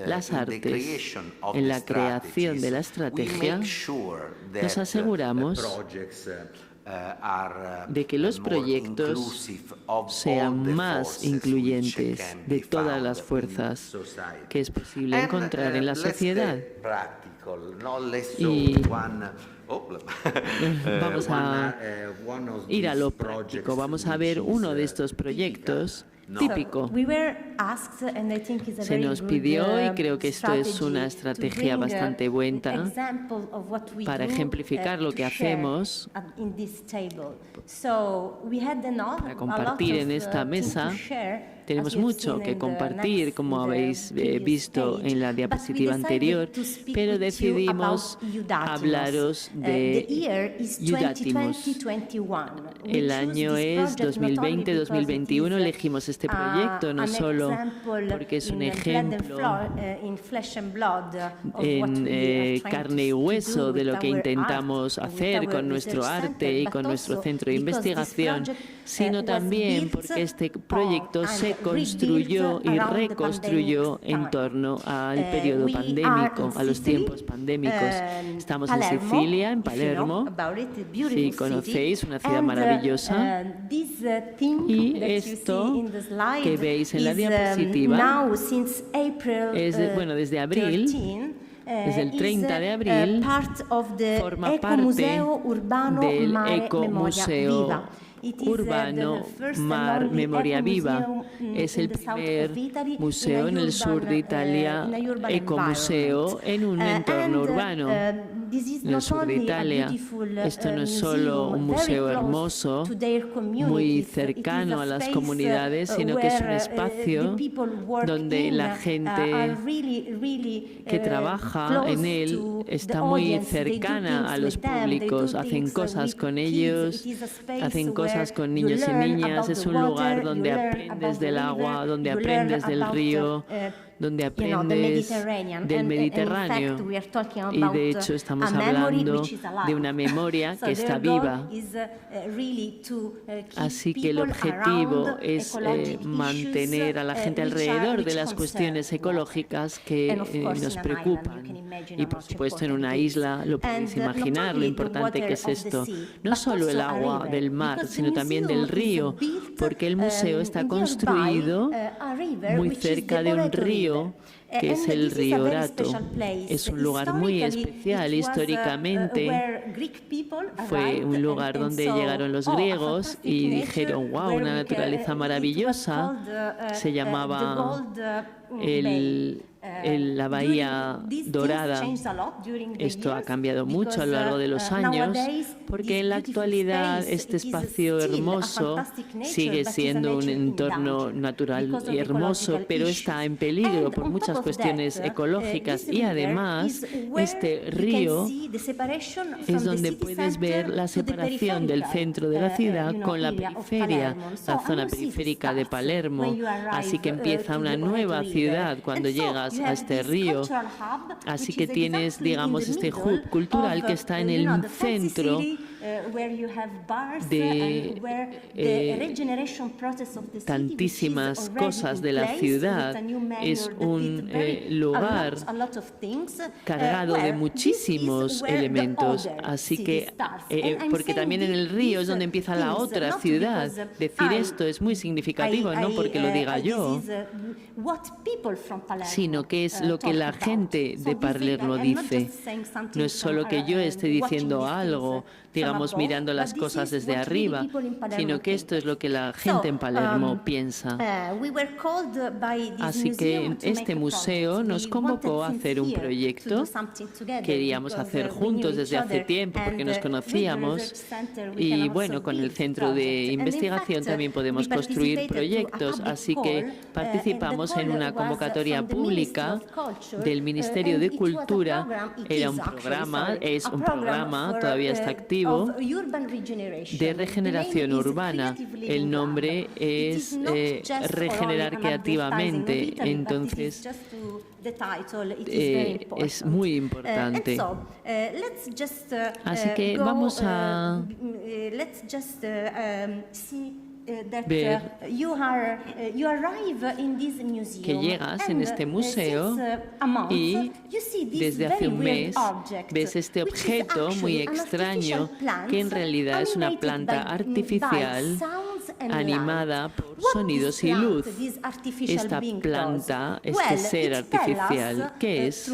[SPEAKER 5] las artes en la creación de la estrategia, nos aseguramos de que los proyectos sean más incluyentes de todas las fuerzas que es posible encontrar en la sociedad. Y vamos a ir a lo práctico. Vamos a ver uno de estos proyectos típico. Se nos pidió, y creo que esto es una estrategia bastante buena para ejemplificar lo que hacemos, para compartir en esta mesa. Tenemos mucho que compartir, como habéis visto en la diapositiva anterior, pero decidimos hablaros de Eudatimos. El año es 2020-2021. Elegimos este proyecto no solo porque es un ejemplo en carne y hueso de lo que intentamos hacer con nuestro arte y con nuestro centro de investigación, sino también porque este proyecto se construyó y reconstruyó en torno al periodo pandémico, a los tiempos pandémicos. Estamos en Sicilia, en Palermo, si conocéis, una ciudad maravillosa. Y esto que veis en la diapositiva es, bueno, desde abril. Desde el 30 de abril forma parte del Ecomuseo Urbano Mar Memoria Viva. Es el primer museo en el sur de Italia, ecomuseo en un entorno urbano. En el sur de Italia, esto no es solo un museo hermoso, muy cercano a las comunidades, sino que es un espacio donde la gente que trabaja en él está muy cercana a los públicos, hacen cosas con ellos, hacen cosas con niños y niñas. Es un lugar donde aprendes del agua, donde aprendes del río, donde aprendes del Mediterráneo. Y de hecho estamos hablando de una memoria que está viva. Así que el objetivo es mantener a la gente alrededor de las cuestiones ecológicas que nos preocupan. Y por supuesto en una isla lo podéis imaginar lo importante que es esto. No solo el agua del mar, sino también del río, porque el museo está construido muy cerca de un río que es el río Orato. Es un lugar muy especial históricamente. Fue un lugar donde llegaron los griegos y dijeron, wow, una naturaleza maravillosa. Se llamaba la Bahía Dorada. Esto ha cambiado mucho a lo largo de los años, porque en la actualidad este espacio hermoso sigue siendo un entorno natural y hermoso, pero está en peligro por muchas cuestiones ecológicas. Y además, este río es donde puedes ver la separación del centro de la ciudad con la periferia, la zona periférica de Palermo. Así que empieza una nueva ciudad cuando llegas a este río. Así que tienes, digamos, este hub cultural que está en el centro de tantísimas cosas de la ciudad. Es un lugar cargado de muchísimos elementos. Así que, porque también en el río es donde empieza la otra ciudad. Decir esto es muy significativo, no porque lo diga yo, sino que es lo que la gente de Palermo dice. No es solo que yo esté diciendo algo, digamos, mirando las cosas desde arriba, sino que esto es lo que la gente en Palermo piensa. Así que este museo nos convocó a hacer un proyecto. Queríamos hacer juntos desde hace tiempo porque nos conocíamos y bueno, con el centro de investigación también podemos construir proyectos. Así que participamos en una convocatoria pública del Ministerio de Cultura. Era un programa, es un programa, todavía está activo, proyecto de regeneración urbana. El nombre es regenerar creativamente, entonces es muy importante. Así que vamos a ver que llegas en este museo y desde hace un mes ves este objeto muy extraño que en realidad es una planta artificial animada por sonidos y luz. Esta planta, este ser artificial, ¿qué es?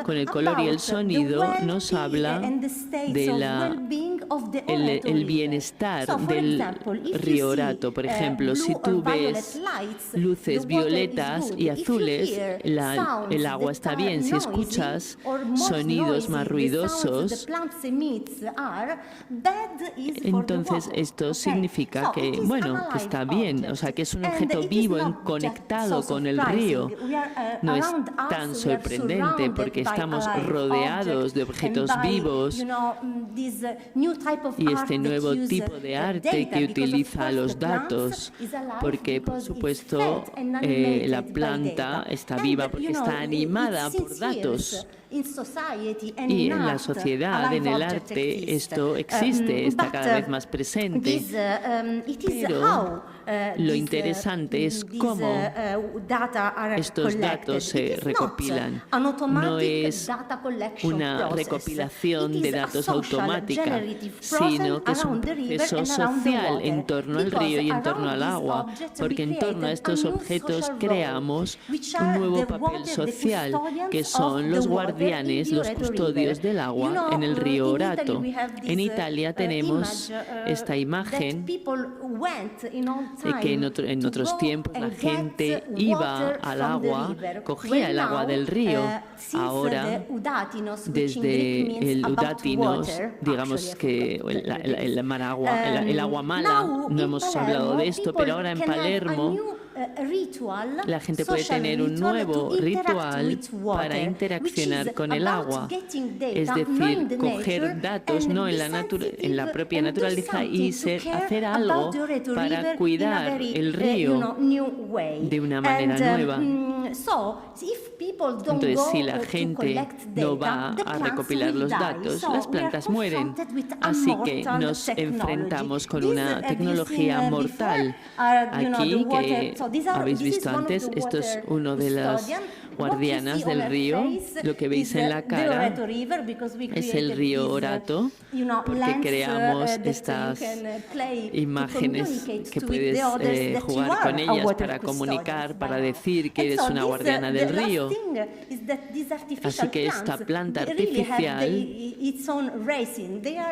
[SPEAKER 5] Con el color y el sonido nos habla del bienestar del río Orato. Por ejemplo, si tú ves luces violetas y azules, el agua está bien. Si escuchas sonidos más ruidosos, entonces esto significa que, bueno, que está bien, o sea, que es un objeto vivo, conectado con el río. No es tan sorprendente porque estamos rodeados de objetos vivos y este nuevo tipo de arte que utiliza los datos, porque por supuesto la planta está viva porque está animada por datos. Y en la sociedad, en el arte, esto existe, está cada vez más presente. Pero lo interesante es cómo estos datos se recopilan. No es una recopilación de datos automática, sino que es un proceso social en torno al río y en torno al agua, porque en torno a estos objetos creamos un nuevo papel social, que son los guardianes, los custodios del agua en el río Orato. En Italia tenemos esta imagen de que en otros tiempos la gente iba al agua, cogía el agua del río. Ahora, desde el Udátinos, digamos que el agua mala, no hemos hablado de esto, pero ahora en Palermo la gente puede tener un nuevo ritual para interaccionar con el agua, es decir, coger datos no en la propia naturaleza y hacer algo para cuidar el río de una manera nueva. Entonces, si la gente no va a recopilar los datos, las plantas mueren. Así que nos enfrentamos con una tecnología mortal. Aquí, que habéis visto antes, esto es uno de las guardianas del río. Lo que veis en la cara es el río Orato, porque creamos estas imágenes que puedes jugar con ellas para comunicar, para decir que eres una guardiana del río. Así que esta planta artificial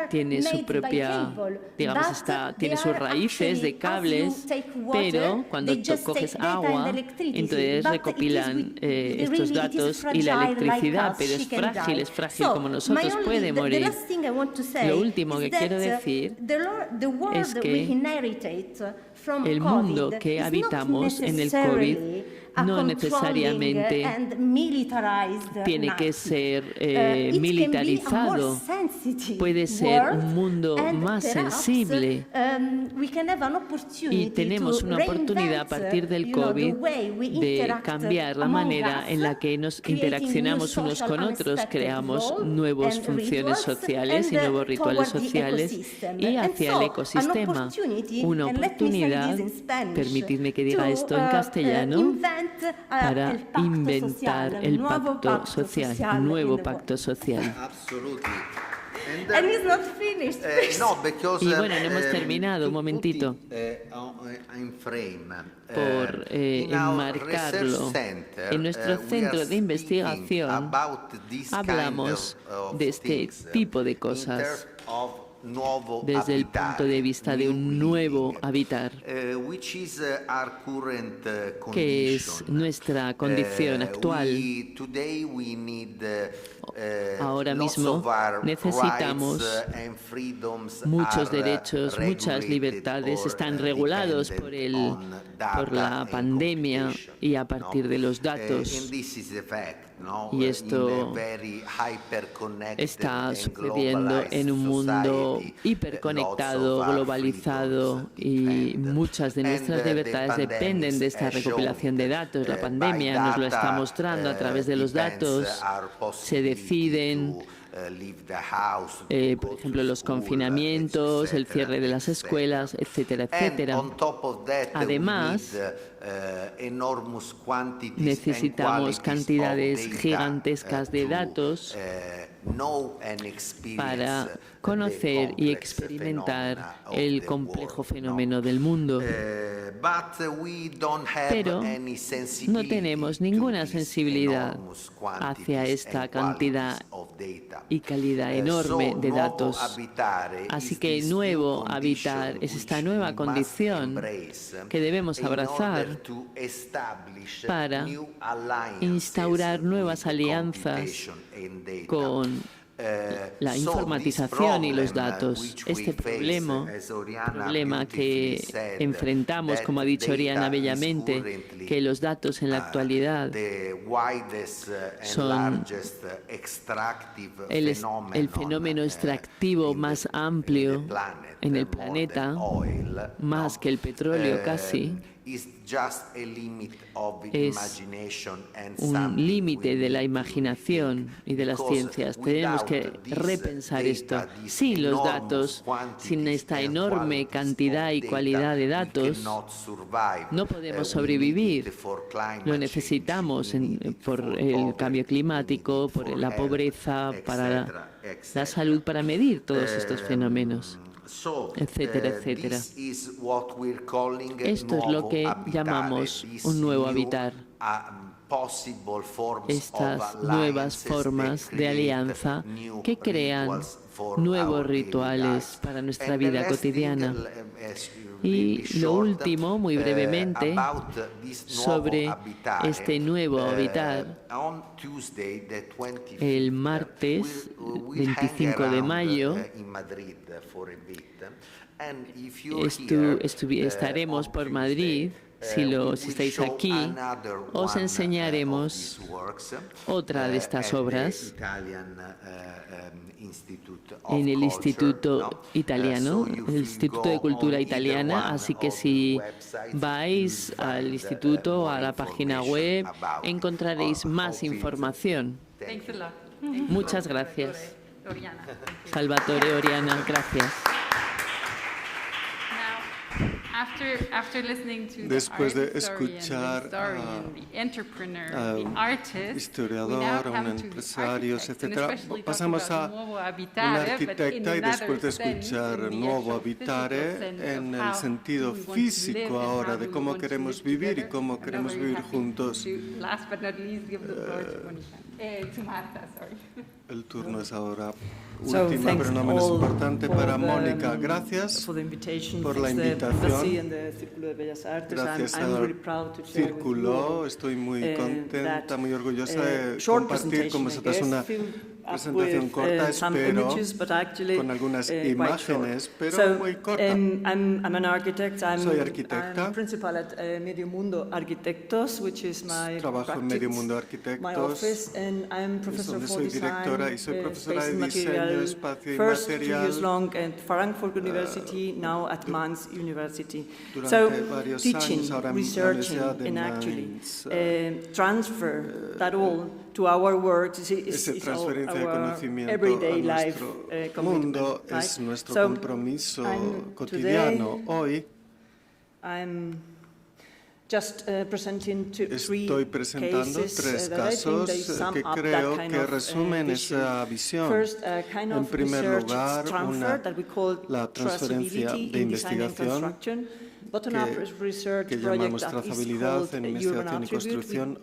[SPEAKER 5] tiene su propia, digamos, tiene sus raíces de cables, pero cuando coges agua, entonces recopilan estos datos y la electricidad, pero es frágil como nosotros, puede morir. Lo último que quiero decir es que el mundo que habitamos en el COVID no necesariamente tiene que ser militarizado. Puede ser un mundo más sensible. Y tenemos una oportunidad a partir del COVID de cambiar la manera en la que nos interaccionamos unos con otros, creamos nuevas funciones sociales y nuevos rituales sociales y hacia el ecosistema. Una oportunidad, permitidme que diga esto en castellano, para inventar el pacto social, un nuevo pacto social. Y bueno, no hemos terminado, un momentito. Por enmarcarlo, en nuestro centro de investigación hablamos de este tipo de cosas desde el punto de vista de un nuevo habitar, que es nuestra condición actual. Ahora mismo necesitamos muchos derechos, muchas libertades, están regulados por la pandemia y a partir de los datos. Y esto está sucediendo en un mundo hiperconectado, globalizado, y muchas de nuestras libertades dependen de esta recopilación de datos. La pandemia nos lo está mostrando. A través de los datos se deciden, por ejemplo, los confinamientos, el cierre de las escuelas, etcétera, etcétera. Además, necesitamos cantidades gigantescas de datos para conocer y experimentar el complejo fenómeno del mundo. Pero no tenemos ninguna sensibilidad hacia esta cantidad y calidad enorme de datos. Así que el nuevo habitar es esta nueva condición que debemos abrazar para instaurar nuevas alianzas con la informatización y los datos. Este problema que enfrentamos, como ha dicho Oriana bellamente, que los datos en la actualidad son el fenómeno extractivo más amplio en el planeta, más que el petróleo casi, es un límite de la imaginación y de las ciencias. Tenemos que repensar esto. Sin los datos, sin esta enorme cantidad y cualidad de datos, no podemos sobrevivir. Lo necesitamos por el cambio climático, por la pobreza, para la salud, para medir todos estos fenómenos, etcétera, etcétera. Esto es lo que llamamos un nuevo habitar. Estas nuevas formas de alianza que crean nuevos rituales para nuestra vida cotidiana. Y lo último, muy brevemente, sobre este nuevo habitar. El martes 25 de mayo estaremos por Madrid. Si estáis aquí, os enseñaremos otra de estas obras en el Instituto Italiano, el Instituto de Cultura Italiana. Así que si vais al instituto, a la página web, encontraréis más información. Muchas gracias. Salvatore, Oriana, gracias.
[SPEAKER 2] Después de escuchar a un historiador, a un empresario, etc., pasamos a una arquitecta, y después de escuchar nuevo habitare en el sentido físico ahora de cómo queremos vivir y cómo queremos vivir juntos. El turno es ahora última, pero no menos importante, para Mónica. Gracias por la invitación. Gracias al Círculo. Estoy muy contenta, muy orgullosa de compartir con vosotros una presentación corta, espero, con algunas imágenes, pero muy corta. Soy arquitecta. Trabajo en Medio Mundo Arquitectos, es donde soy directora, y soy profesora de diseño, espacio y material durante varios años, ahora en la Universidad de Mainz. Esa transferencia de conocimiento a nuestro mundo es nuestro compromiso cotidiano. Hoy estoy presentando tres casos que creo que resumen esa visión. En primer lugar, la transferencia de investigación que llamamos trazabilidad en investigación y construcción.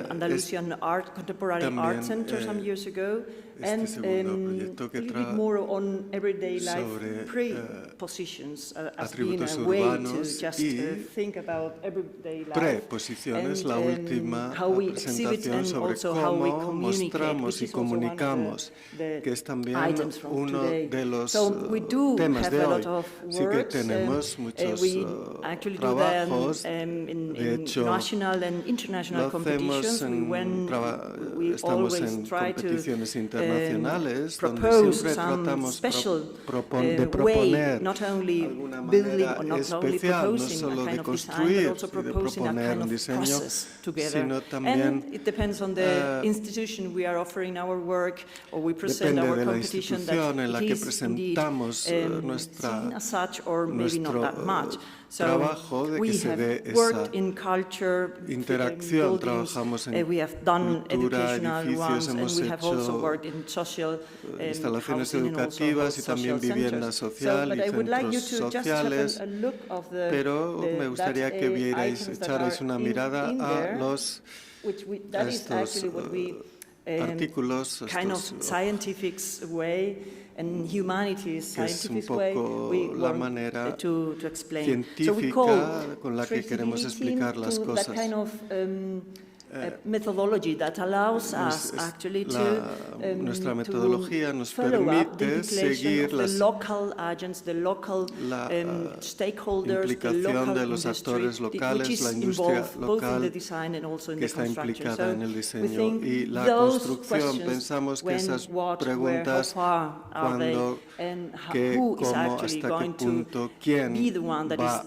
[SPEAKER 3] Andalusian Contemporary Art Center some years ago, and a little bit more on everyday life pre-positions as being a way to just think about everyday life.
[SPEAKER 2] Preposiciones, la última presentación sobre cómo mostramos y comunicamos, que es también uno de los temas de hoy. Sí que tenemos muchos trabajos, de hecho, lo hacemos estamos en competiciones internacionales donde siempre tratamos de proponer alguna manera especial, no solo de construir y de proponer un diseño, sino también depende de la institución en la que presentamos nuestro trabajo, de que se dé esa interacción. Trabajamos en cultura, edificios, hemos hecho instalaciones educativas y también vivienda social y centros sociales, pero me gustaría que echarais una mirada a estos artículos, que es un poco la manera científica con la que queremos explicar las cosas. Nuestra metodología nos permite seguir la implicación de los actores locales, la industria local que está implicada en el diseño y la construcción. Pensamos que esas preguntas, cuándo, qué, cómo, hasta qué punto, quién va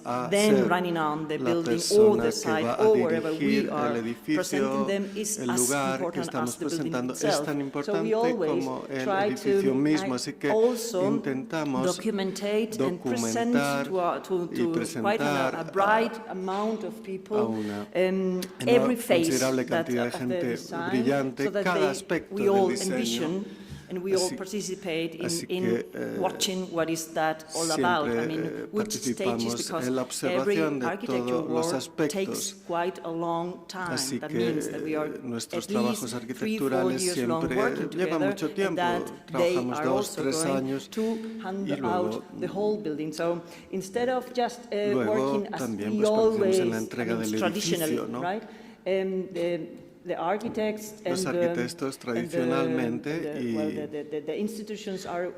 [SPEAKER 2] a ser la persona que va a dirigir el edificio, el lugar que estamos presentando es tan importante como el edificio mismo, así que intentamos documentar y presentar a una considerable cantidad de gente brillante cada aspecto del diseño.
[SPEAKER 5] And we all participate in watching what is that all about. I mean, which stages, because every architecture takes quite a long time. That means that we are at least 3-4 years long working together, and that they are also going to hand out the whole building. So instead of just working as we always traditionally, right? The architects and
[SPEAKER 2] los arquitectos tradicionalmente y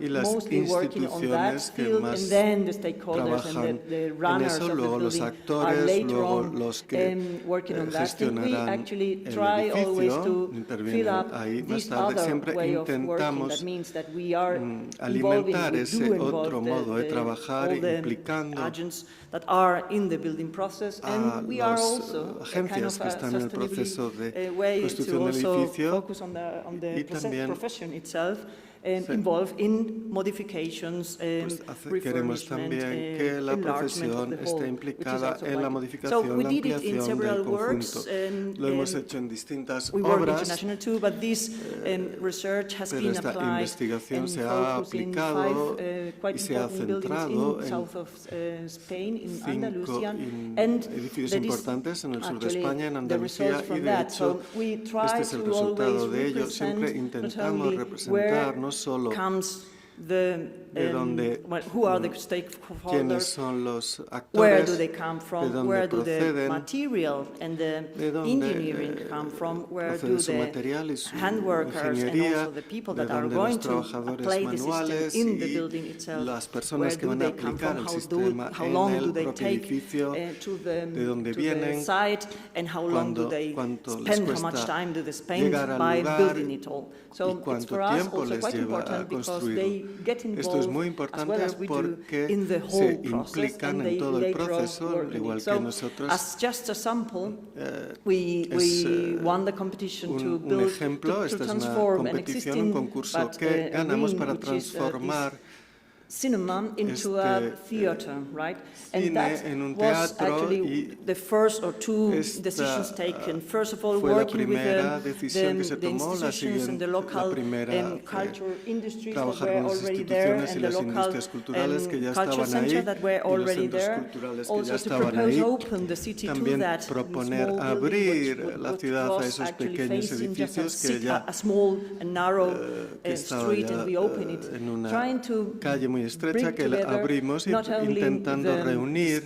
[SPEAKER 2] las instituciones que más trabajan en eso, luego los actores, luego los que gestionarán el edificio, intervienen ahí más tarde. Siempre intentamos alimentar ese otro modo de trabajar implicando a las agencias que están en el proceso de construcción del edificio y también
[SPEAKER 5] involved in modifications,
[SPEAKER 2] queremos también que la profesión esté implicada en la modificación, la ampliación del conjunto. Lo hemos hecho en distintas obras, pero esta investigación se ha aplicado y se ha centrado en 5 edificios importantes en el sur de España, en Andalucía, y de hecho este es el resultado de ello. Siempre intentamos representar no solo de dónde, quiénes son los actores, de dónde proceden, de dónde procede su material y su ingeniería, de dónde los trabajadores manuales y las personas que van a aplicar el sistema en el propio edificio, de dónde vienen, cuánto les cuesta llegar al lugar y cuánto tiempo les lleva a construirlo. Esto es muy importante porque se implican en todo el proceso, igual que nosotros. Un ejemplo, esta es una competición, un concurso que ganamos para transformar
[SPEAKER 5] cinema into a theater, right? And that was actually the first or two decisions taken. First of all, working with the institutions and the local cultural industries that were already there, and the local cultural centers that were already there. Also to propose open the city to that
[SPEAKER 2] proponer abrir la ciudad a esos pequeños edificios que ya
[SPEAKER 5] a small and narrow street, and we open it,
[SPEAKER 2] en una
[SPEAKER 5] trying to
[SPEAKER 2] calle muy muy estrecha que abrimos intentando reunir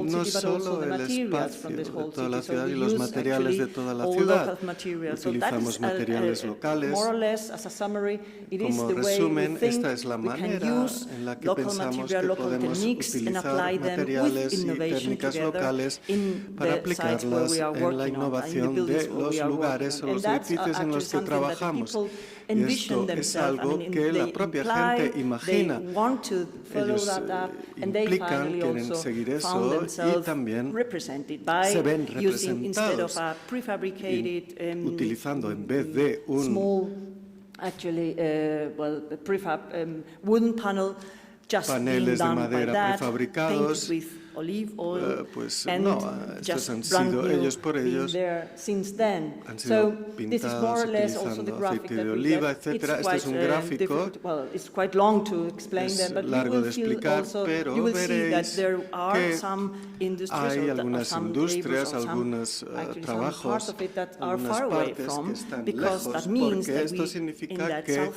[SPEAKER 2] no solo el espacio de toda la ciudad y los materiales de toda la ciudad. Utilizamos materiales locales. Como resumen, esta es la manera en la que pensamos que podemos utilizar materiales y técnicas locales para aplicarlas en la innovación de los lugares o los edificios en los que trabajamos. Y esto es algo que la propia gente imagina. Ellos implican, quieren seguir eso y también se ven representados utilizando en vez de paneles de madera prefabricados, pues no, estos han sido ellos por ellos, han sido pintados utilizando aceite de oliva, etc. Este es un gráfico, es largo de explicar, pero veréis que hay algunas industrias, algunos trabajos, algunas partes que están lejos, porque esto significa que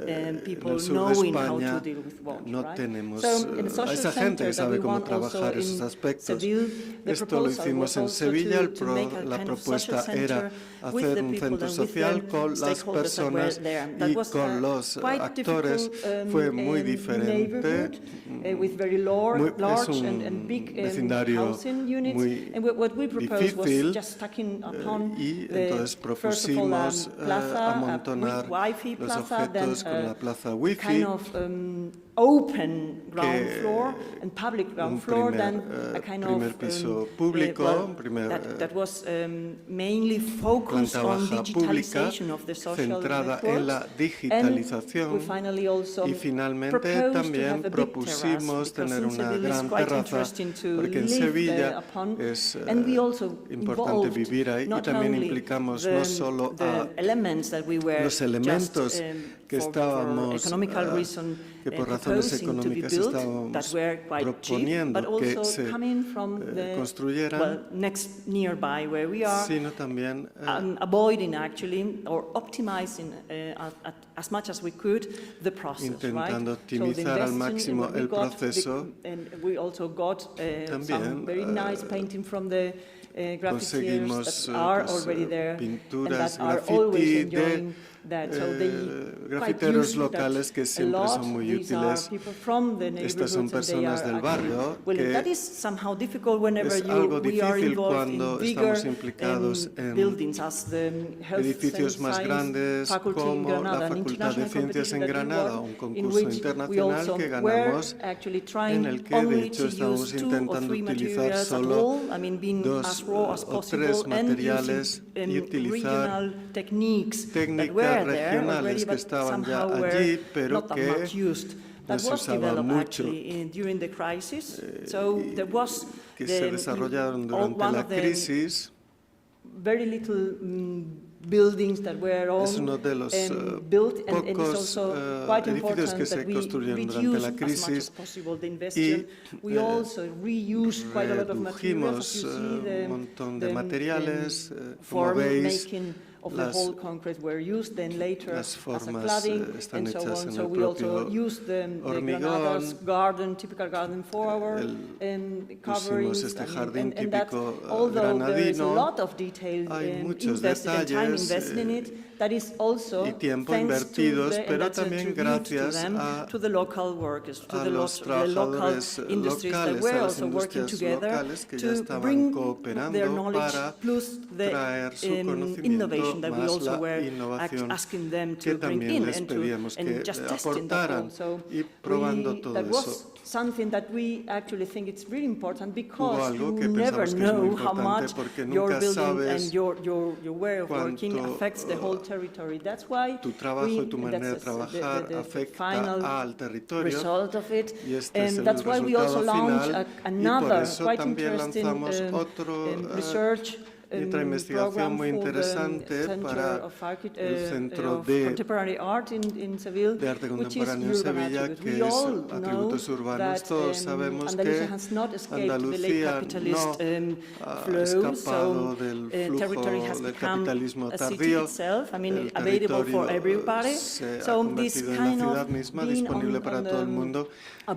[SPEAKER 2] en el sur de España no tenemos a esa gente que sabe cómo trabajar esos aspectos. Esto lo hicimos en Sevilla. La propuesta era hacer un centro social con las personas y con los actores. Fue muy diferente. Es un vecindario muy difícil y entonces propusimos amontonar los objetos con la plaza Wi-Fi,
[SPEAKER 3] open ground floor and public ground floor, then a kind of
[SPEAKER 2] piso público,
[SPEAKER 3] that was mainly focused on digitalization of the social
[SPEAKER 2] centrada en la digitalización. Y finalmente también propusimos tener una gran terraza, porque en Sevilla es importante vivir ahí, y también implicamos no solo a los elementos que estábamos, que por razones económicas estábamos proponiendo que se construyeran, sino también
[SPEAKER 3] avoiding actually or optimizing as much as we could the process,
[SPEAKER 2] intentando optimizar al máximo el proceso.
[SPEAKER 3] We also got some very nice painting from the
[SPEAKER 2] conseguimos
[SPEAKER 3] that are already there
[SPEAKER 2] pinturas,
[SPEAKER 3] and that are always
[SPEAKER 2] graffiti
[SPEAKER 3] enjoying
[SPEAKER 2] grafiteros locales que siempre son muy útiles. Estas son personas del barrio, que es algo difícil cuando estamos implicados en edificios más grandes como la Facultad de Ciencias en Granada, un concurso internacional que ganamos, en el que de hecho estamos intentando utilizar solo 2 o 3 materiales y utilizar técnicas regionales que estaban ya allí, pero que no se usaban mucho, que se desarrollaron durante la crisis. Es uno de los pocos edificios que se construyeron durante la crisis y redujimos un montón de materiales, como veis. Las formas están hechas en el propio hormigón. Pusimos este jardín típico granadino. Hay muchos detalles y tiempo invertidos, pero también gracias a los trabajadores locales, a las industrias locales que ya estaban cooperando para traer su conocimiento más la innovación que también les pedíamos que aportaran, y probando todo eso. Hubo algo que pensamos que es muy importante porque nunca sabes cuánto tu trabajo y tu manera de trabajar afecta al territorio, y este es el resultado final, y por eso también lanzamos otro y otra investigación muy interesante para el Centro de Arte Contemporáneo en Sevilla, que es atributos urbanos. Todos sabemos que Andalucía no ha escapado del flujo del capitalismo tardío. El territorio se ha convertido en la ciudad misma, disponible para todo el mundo. Y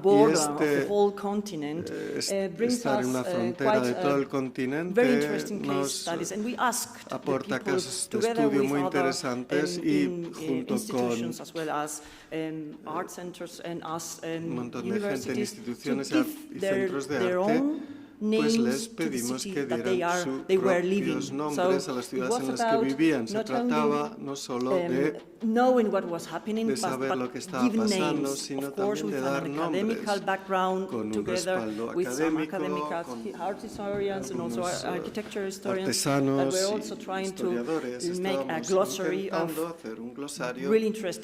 [SPEAKER 2] estar en una frontera de todo el continente nos aporta casos de estudio muy interesantes y junto con un montón de gente en instituciones y centros de arte, pues les pedimos que dieran sus propios nombres a las ciudades en las que vivían. Se trataba no solo de saber lo que estaba pasando, sino también de dar nombres con un respaldo académico, con artesanos y historiadores. Estábamos intentando hacer un glosario de nombres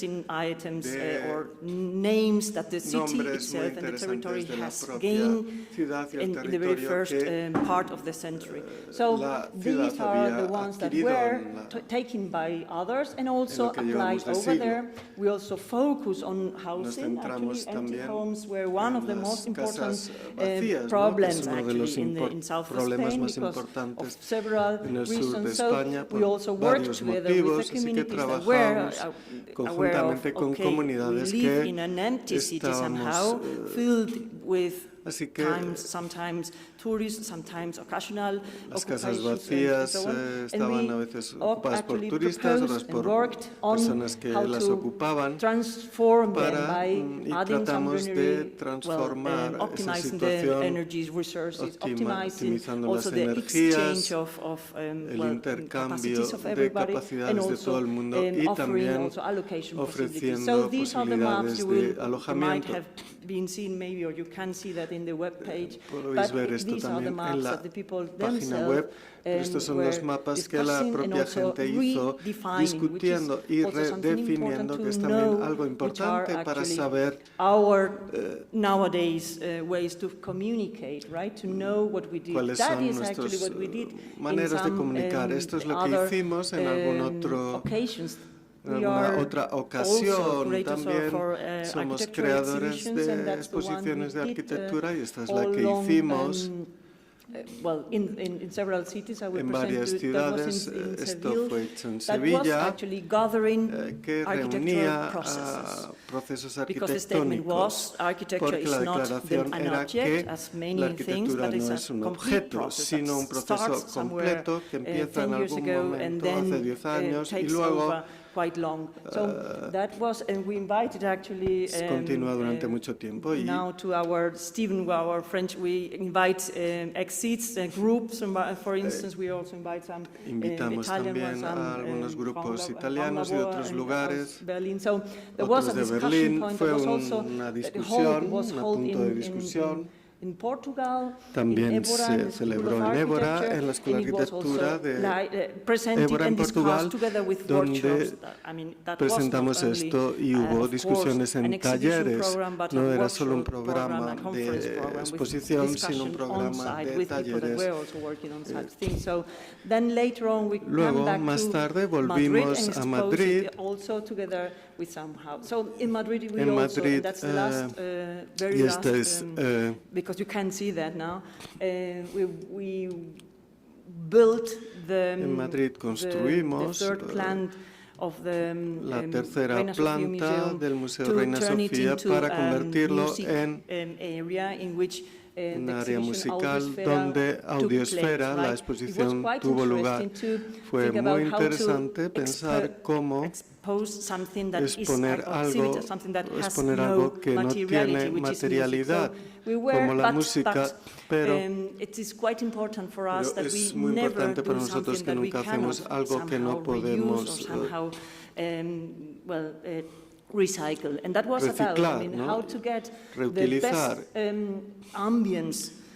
[SPEAKER 2] muy interesantes de la propia ciudad y el territorio que la ciudad había adquirido
[SPEAKER 3] taken by others, and also applied over there. We also focus on housing. Actually, empty homes were one of the most important problems actually in South Spain because of several reasons. So we also worked together with the communities that were aware of, okay, we live in an empty city somehow, filled with sometimes tourists, sometimes occasional
[SPEAKER 2] las casas vacías estaban a veces ocupadas por turistas, otras por personas que las ocupaban, y tratamos de transformar esa situación optimizando las energías, el intercambio de capacidades de todo el mundo y también ofreciendo posibilidades de alojamiento. Podéis ver esto también en la página web, pero estos son los mapas que la propia gente hizo discutiendo y redefiniendo, que es también algo importante para saber cuáles son nuestras maneras de comunicar. Esto es lo que hicimos en alguna otra ocasión. También somos creadores de exposiciones de arquitectura y esta es la que hicimos en varias ciudades. Esto fue hecho en Sevilla, que reunía procesos arquitectónicos, porque la declaración era que la arquitectura no es un objeto, sino un proceso completo que empieza en algún momento hace 10 años y luego continúa durante mucho tiempo. Y
[SPEAKER 3] now to our French, we invite exits groups. For instance, we also invite some
[SPEAKER 2] invitamos también a algunos grupos italianos y de otros lugares,
[SPEAKER 3] otros
[SPEAKER 2] de Berlín. Fue una discusión, un punto de discusión. También se celebró en Évora, en la Escuela de Arquitectura de Évora, en Portugal, donde presentamos esto y hubo discusiones en talleres. No era solo un programa de exposición, sino un programa de talleres. Luego, más tarde, volvimos a Madrid. En Madrid, y esta es
[SPEAKER 3] because you can see that now, we built
[SPEAKER 2] en Madrid construimos la tercera planta del Museo Reina Sofía para convertirlo en un área musical donde Audiosfera, la exposición, tuvo lugar. Fue muy interesante pensar cómo exponer algo que no tiene materialidad, como la música, pero es muy importante para nosotros que nunca hacemos algo que no podemos reciclar, ¿no? Reutilizar.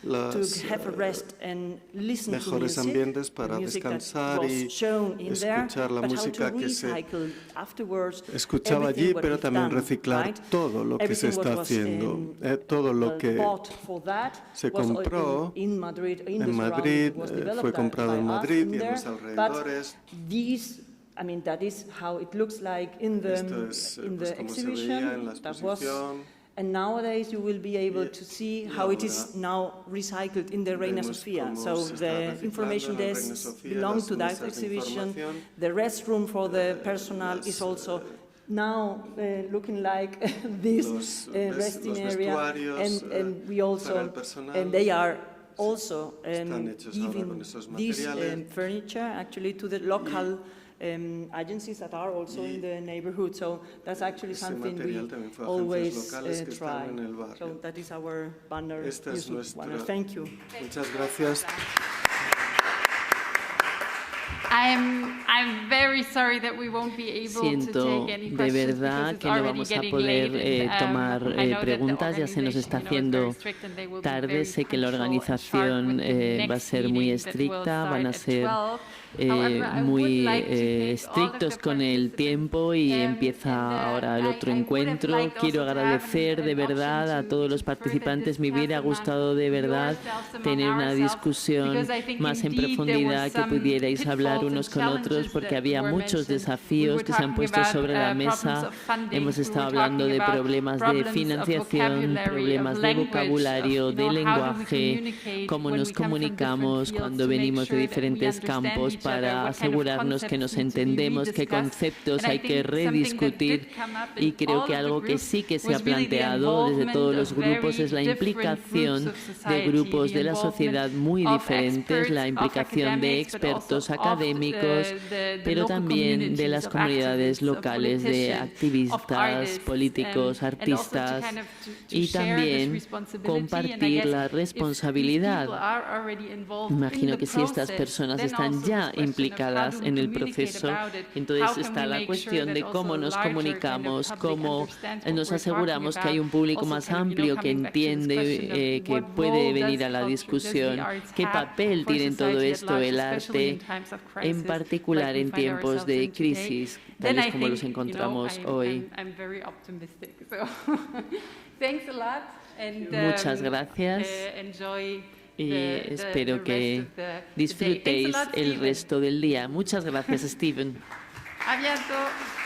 [SPEAKER 2] los mejores ambientes para descansar y escuchar la música que se escuchaba allí, pero también reciclar todo lo que se está haciendo, todo lo que se compró en Madrid, fue comprado en Madrid y en los alrededores.
[SPEAKER 6] That is how it looks like in the exhibition. That was, and nowadays you will be able to see how it is now recycled in the Reina Sofia. So the information desk belongs to that exhibition. The restroom for the personnel is also now looking like this resting area, and we also, and they are also giving this furniture actually to the local agencies that are also in the neighborhood. So that's actually something we always try. So that is our banner. Thank you.
[SPEAKER 2] Muchas gracias.
[SPEAKER 1] I'm very sorry that we won't be able
[SPEAKER 5] Siento
[SPEAKER 1] to take any
[SPEAKER 5] de
[SPEAKER 1] questions
[SPEAKER 5] verdad que no vamos a poder tomar preguntas, ya se nos está haciendo tarde. Sé que la organización va a ser muy estricta, van a ser muy estrictos con el tiempo y empieza ahora el otro encuentro. Quiero agradecer de verdad a todos los participantes. Me hubiera gustado de verdad tener una discusión más en profundidad, que pudierais hablar unos con otros, porque había muchos desafíos que se han puesto sobre la mesa. Hemos estado hablando de problemas de financiación, problemas de vocabulario, de lenguaje, cómo nos comunicamos cuando venimos de diferentes campos, para asegurarnos que nos entendemos, qué conceptos hay que rediscutir. Y creo que algo que sí que se ha planteado desde todos los grupos es la implicación de grupos de la sociedad muy diferentes, la implicación de expertos académicos, pero también de las comunidades locales, de activistas, políticos, artistas, y también compartir la responsabilidad. Imagino que si estas personas están ya implicadas en el proceso, entonces está la cuestión de cómo nos comunicamos, cómo nos aseguramos que hay un público más amplio que entiende, que puede venir a la discusión, qué papel tiene en todo esto el arte, en particular en tiempos de crisis, tales como los encontramos hoy. Muchas gracias. Y espero que disfrutéis el resto del día. Muchas gracias, Steven.
[SPEAKER 1] A bientôt.